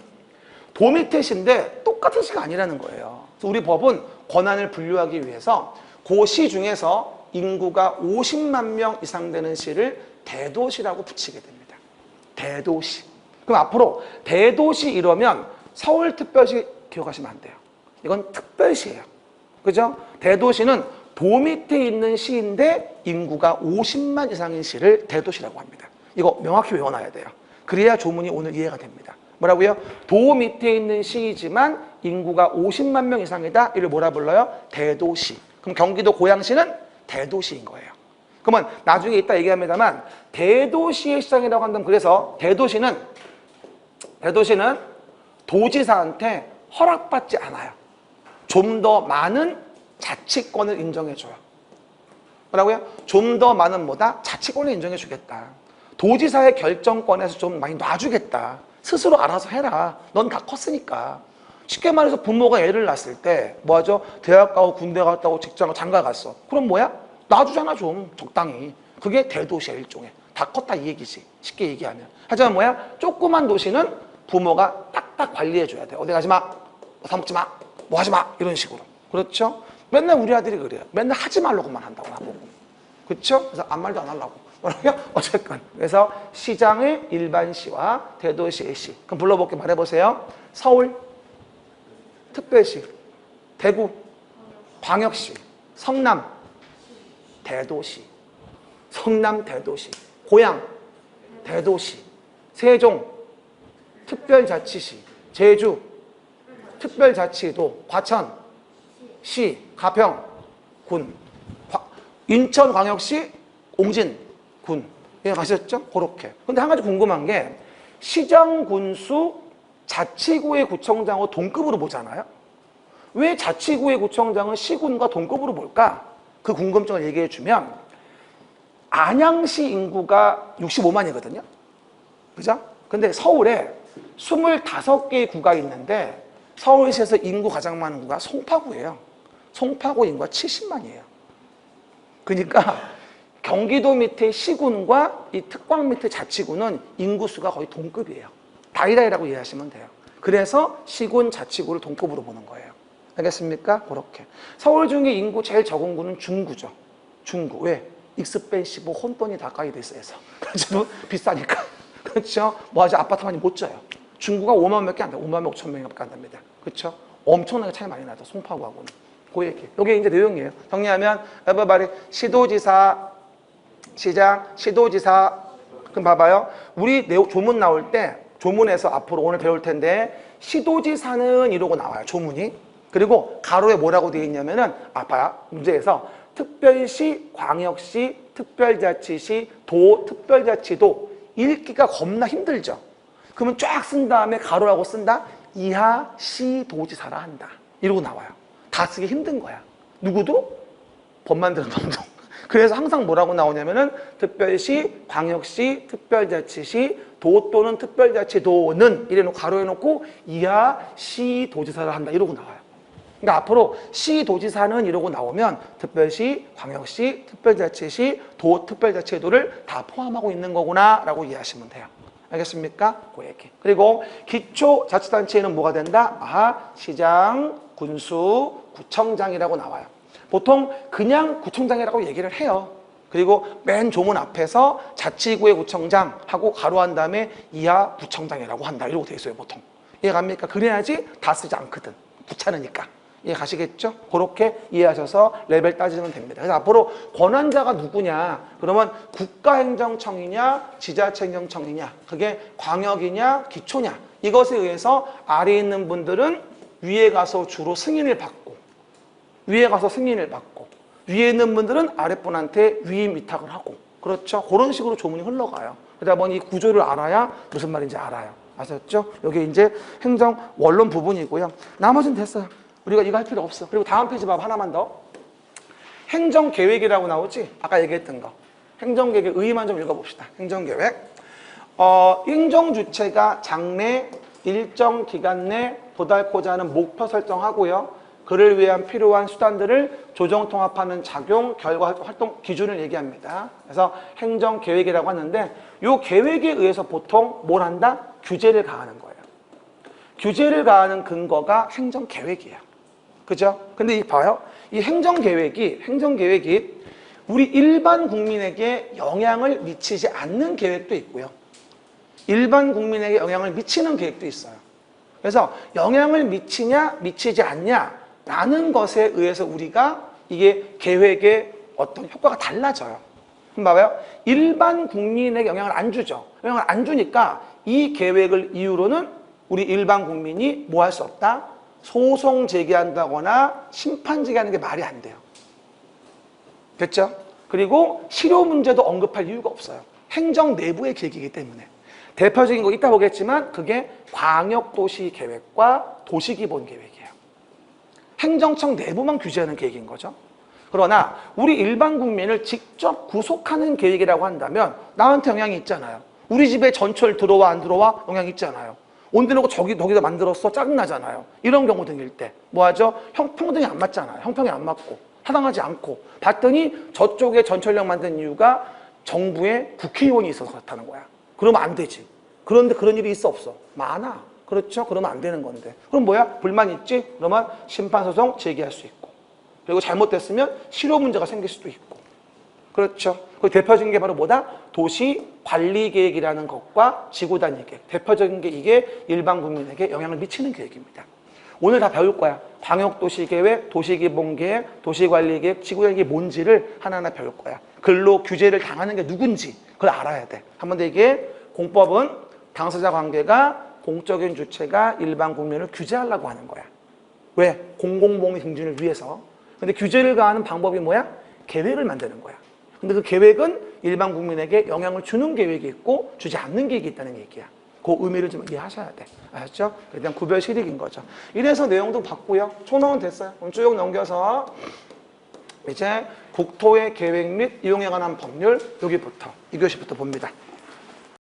도 밑에 시인데 똑같은 시가 아니라는 거예요. 그래서 우리 법은 권한을 분류하기 위해서 그 시 중에서 인구가 50만 명 이상 되는 시를 대도시라고 붙이게 됩니다. 대도시. 그럼 앞으로 대도시 이러면 서울특별시 기억하시면 안 돼요. 이건 특별시예요. 그죠? 대도시는 도 밑에 있는 시인데 인구가 50만 이상인 시를 대도시라고 합니다. 이거 명확히 외워놔야 돼요. 그래야 조문이 오늘 이해가 됩니다. 뭐라고요? 도 밑에 있는 시이지만 인구가 50만 명 이상이다. 이를 뭐라 불러요? 대도시. 그럼 경기도 고양시는 대도시인 거예요. 그러면 나중에 이따 얘기합니다만 대도시의 시장이라고 한다면 그래서 대도시는 도지사한테 허락받지 않아요. 좀 더 많은 자치권을 인정해줘요. 뭐라고요? 좀 더 많은 뭐다? 자치권을 인정해주겠다. 도지사의 결정권에서 좀 많이 놔주겠다. 스스로 알아서 해라. 넌 다 컸으니까. 쉽게 말해서 부모가 애를 낳았을 때 뭐하죠? 대학 가고 군대 갔다 오고 직장 가고 장가 갔어. 그럼 뭐야? 놔주잖아 좀 적당히. 그게 대도시야 일종의. 다 컸다 이 얘기지. 쉽게 얘기하면. 하지만 뭐야? 조그만 도시는 부모가 딱딱 관리해줘야 돼. 어디 가지 마. 사 먹지 마. 뭐 하지 마. 이런 식으로. 그렇죠? 맨날 우리 아들이 그래요. 맨날 하지 말라고만 한다고 나보고. 그쵸? 그래서 아무 말도 안 하려고. 뭐라고요? 어쨌건. 그래서 시장의 일반 시와 대도시의 시. 그럼 불러볼게 말해보세요. 서울, 특별시, 대구, 광역시, 성남, 대도시. 성남 대도시, 고양, 대도시, 세종, 특별자치시, 제주, 특별자치도, 과천, 시, 가평, 군, 인천광역시, 옹진, 군. 예, 가셨죠? 그렇게. 근데 한 가지 궁금한 게 시장, 군수, 자치구의 구청장하고 동급으로 보잖아요. 왜 자치구의 구청장은 시군과 동급으로 볼까? 그 궁금증을 얘기해 주면 안양시 인구가 65만이거든요. 그죠? 근데 서울에 25개의 구가 있는데 서울시에서 인구 가장 많은 구가 송파구예요. 송파구 인구가 70만이에요. 그러니까 경기도 밑에 시군과 이 특광 밑에 자치구는 인구수가 거의 동급이에요. 다이다이라고 이해하시면 돼요. 그래서 시군, 자치구를 동급으로 보는 거예요. 알겠습니까? 그렇게. 서울 중에 인구 제일 적은 구는 중구죠. 중구. 왜? 익스펜시브 혼돈이 가까이 돼 있어서. 그렇죠? 비싸니까. 그렇죠? 뭐 아직 아파트 많이 못 져요. 중구가 5만 몇 개 안 돼요. 5만 5천 명밖에 안 됩니다. 그렇죠? 엄청나게 차이 많이 나죠. 송파구하고는. 그 얘기. 이게 이제 내용이에요. 정리하면 everybody 시도지사, 시장, 시도지사. 그럼 봐봐요. 우리 조문 나올 때 조문에서 앞으로 오늘 배울 텐데 시도지사는 이러고 나와요. 조문이. 그리고 가로에 뭐라고 되어 있냐면은 아파요. 문제에서 특별시, 광역시, 특별자치시, 도, 특별자치도 읽기가 겁나 힘들죠. 그러면 쫙 쓴 다음에 가로라고 쓴다. 이하 시도지사라 한다. 이러고 나와요. 다 쓰기 힘든 거야. 누구도? 법 만드는 놈도. 그래서 항상 뭐라고 나오냐면은 특별시, 광역시, 특별자치시, 도 또는 특별자치도는 이래놓고 가로에 놓고 이하 시도지사를 한다. 이러고 나와요. 그러니까 앞으로 시도지사는 이러고 나오면 특별시, 광역시, 특별자치시, 도, 특별자치도를 다 포함하고 있는 거구나 라고 이해하시면 돼요. 알겠습니까? 그 얘기. 그리고 기초자치단체에는 뭐가 된다? 아하, 시장, 군수, 구청장이라고 나와요. 보통 그냥 구청장이라고 얘기를 해요. 그리고 맨 조문 앞에서 자치구의 구청장 하고 가로한 다음에 이하 구청장이라고 한다. 이러고 돼 있어요, 보통. 이해갑니까? 그래야지 다 쓰지 않거든. 귀찮으니까. 이해 가시겠죠? 그렇게 이해하셔서 레벨 따지면 됩니다. 그래서 앞으로 권한자가 누구냐? 그러면 국가행정청이냐, 지자체행정청이냐, 그게 광역이냐, 기초냐. 이것에 의해서 아래에 있는 분들은 위에 가서 주로 승인을 받고, 위에 가서 승인을 받고, 위에 있는 분들은 아랫분한테 위임 위탁을 하고, 그렇죠? 그런 식으로 조문이 흘러가요. 그러다 보니 이 구조를 알아야 무슨 말인지 알아요. 아셨죠? 여기 이제 행정 원론 부분이고요. 나머지는 됐어요. 우리가 이거 할 필요 없어. 그리고 다음 페이지 봐봐. 하나만 더. 행정계획이라고 나오지? 아까 얘기했던 거. 행정계획의 의의만 좀 읽어봅시다. 행정계획. 행정주체가 장래 일정 기간 내 도달코자 하는 목표 설정하고요. 그를 위한 필요한 수단들을 조정 통합하는 작용, 결과, 활동 기준을 얘기합니다. 그래서 행정계획이라고 하는데 이 계획에 의해서 보통 뭘 한다? 규제를 가하는 거예요. 규제를 가하는 근거가 행정계획이에요. 그죠? 근데 이 봐요. 이 행정계획이 우리 일반 국민에게 영향을 미치지 않는 계획도 있고요. 일반 국민에게 영향을 미치는 계획도 있어요. 그래서 영향을 미치냐, 미치지 않냐라는 것에 의해서 우리가 이게 계획의 어떤 효과가 달라져요. 그럼 봐봐요. 일반 국민에게 영향을 안 주죠. 영향을 안 주니까 이 계획을 이유로는 우리 일반 국민이 뭐 할 수 없다? 소송 제기한다거나 심판 제기하는 게 말이 안 돼요. 됐죠? 그리고 실효 문제도 언급할 이유가 없어요. 행정 내부의 계획이기 때문에. 대표적인 거 이따 보겠지만 그게 광역도시계획과 도시기본계획이에요. 행정청 내부만 규제하는 계획인 거죠. 그러나 우리 일반 국민을 직접 구속하는 계획이라고 한다면 나한테 영향이 있잖아요. 우리 집에 전철 들어와 안 들어와 영향이 있잖아요. 온데 놓고 저기다 만들었어? 짜증나잖아요. 이런 경우 생길 때 뭐하죠? 평등이 안 맞잖아요. 형평이 안 맞고 타당하지 않고 봤더니 저쪽에 전철역 만든 이유가 정부에 국회의원이 있어서 그렇다는 거야. 그러면 안 되지. 그런데 그런 일이 있어 없어? 많아. 그렇죠? 그러면 안 되는 건데. 그럼 뭐야? 불만 있지? 그러면 심판소송 제기할 수 있고, 그리고 잘못됐으면 실효 문제가 생길 수도 있고. 그렇죠. 그 대표적인 게 바로 뭐다? 도시 관리 계획이라는 것과 지구 단위 계획. 대표적인 게 이게 일반 국민에게 영향을 미치는 계획입니다. 오늘 다 배울 거야. 광역도시계획, 도시기본계획, 도시관리계획, 지구계획이 뭔지를 하나하나 배울 거야. 근로 규제를 당하는 게 누군지 그걸 알아야 돼. 한 번 더 이게 공법은 당사자 관계가 공적인 주체가 일반 국민을 규제하려고 하는 거야. 왜? 공공복리 증진을 위해서. 근데 규제를 가하는 방법이 뭐야? 계획을 만드는 거야. 근데 그 계획은 일반 국민에게 영향을 주는 계획이 있고 주지 않는 계획이 있다는 얘기야. 그 의미를 좀 이해하셔야 돼. 아셨죠? 그에 대한 구별 실익인 거죠. 이래서 내용도 봤고요. 초능은 됐어요. 그럼 쭉 넘겨서 이제 국토의 계획 및 이용에 관한 법률 여기부터 2교시부터 봅니다.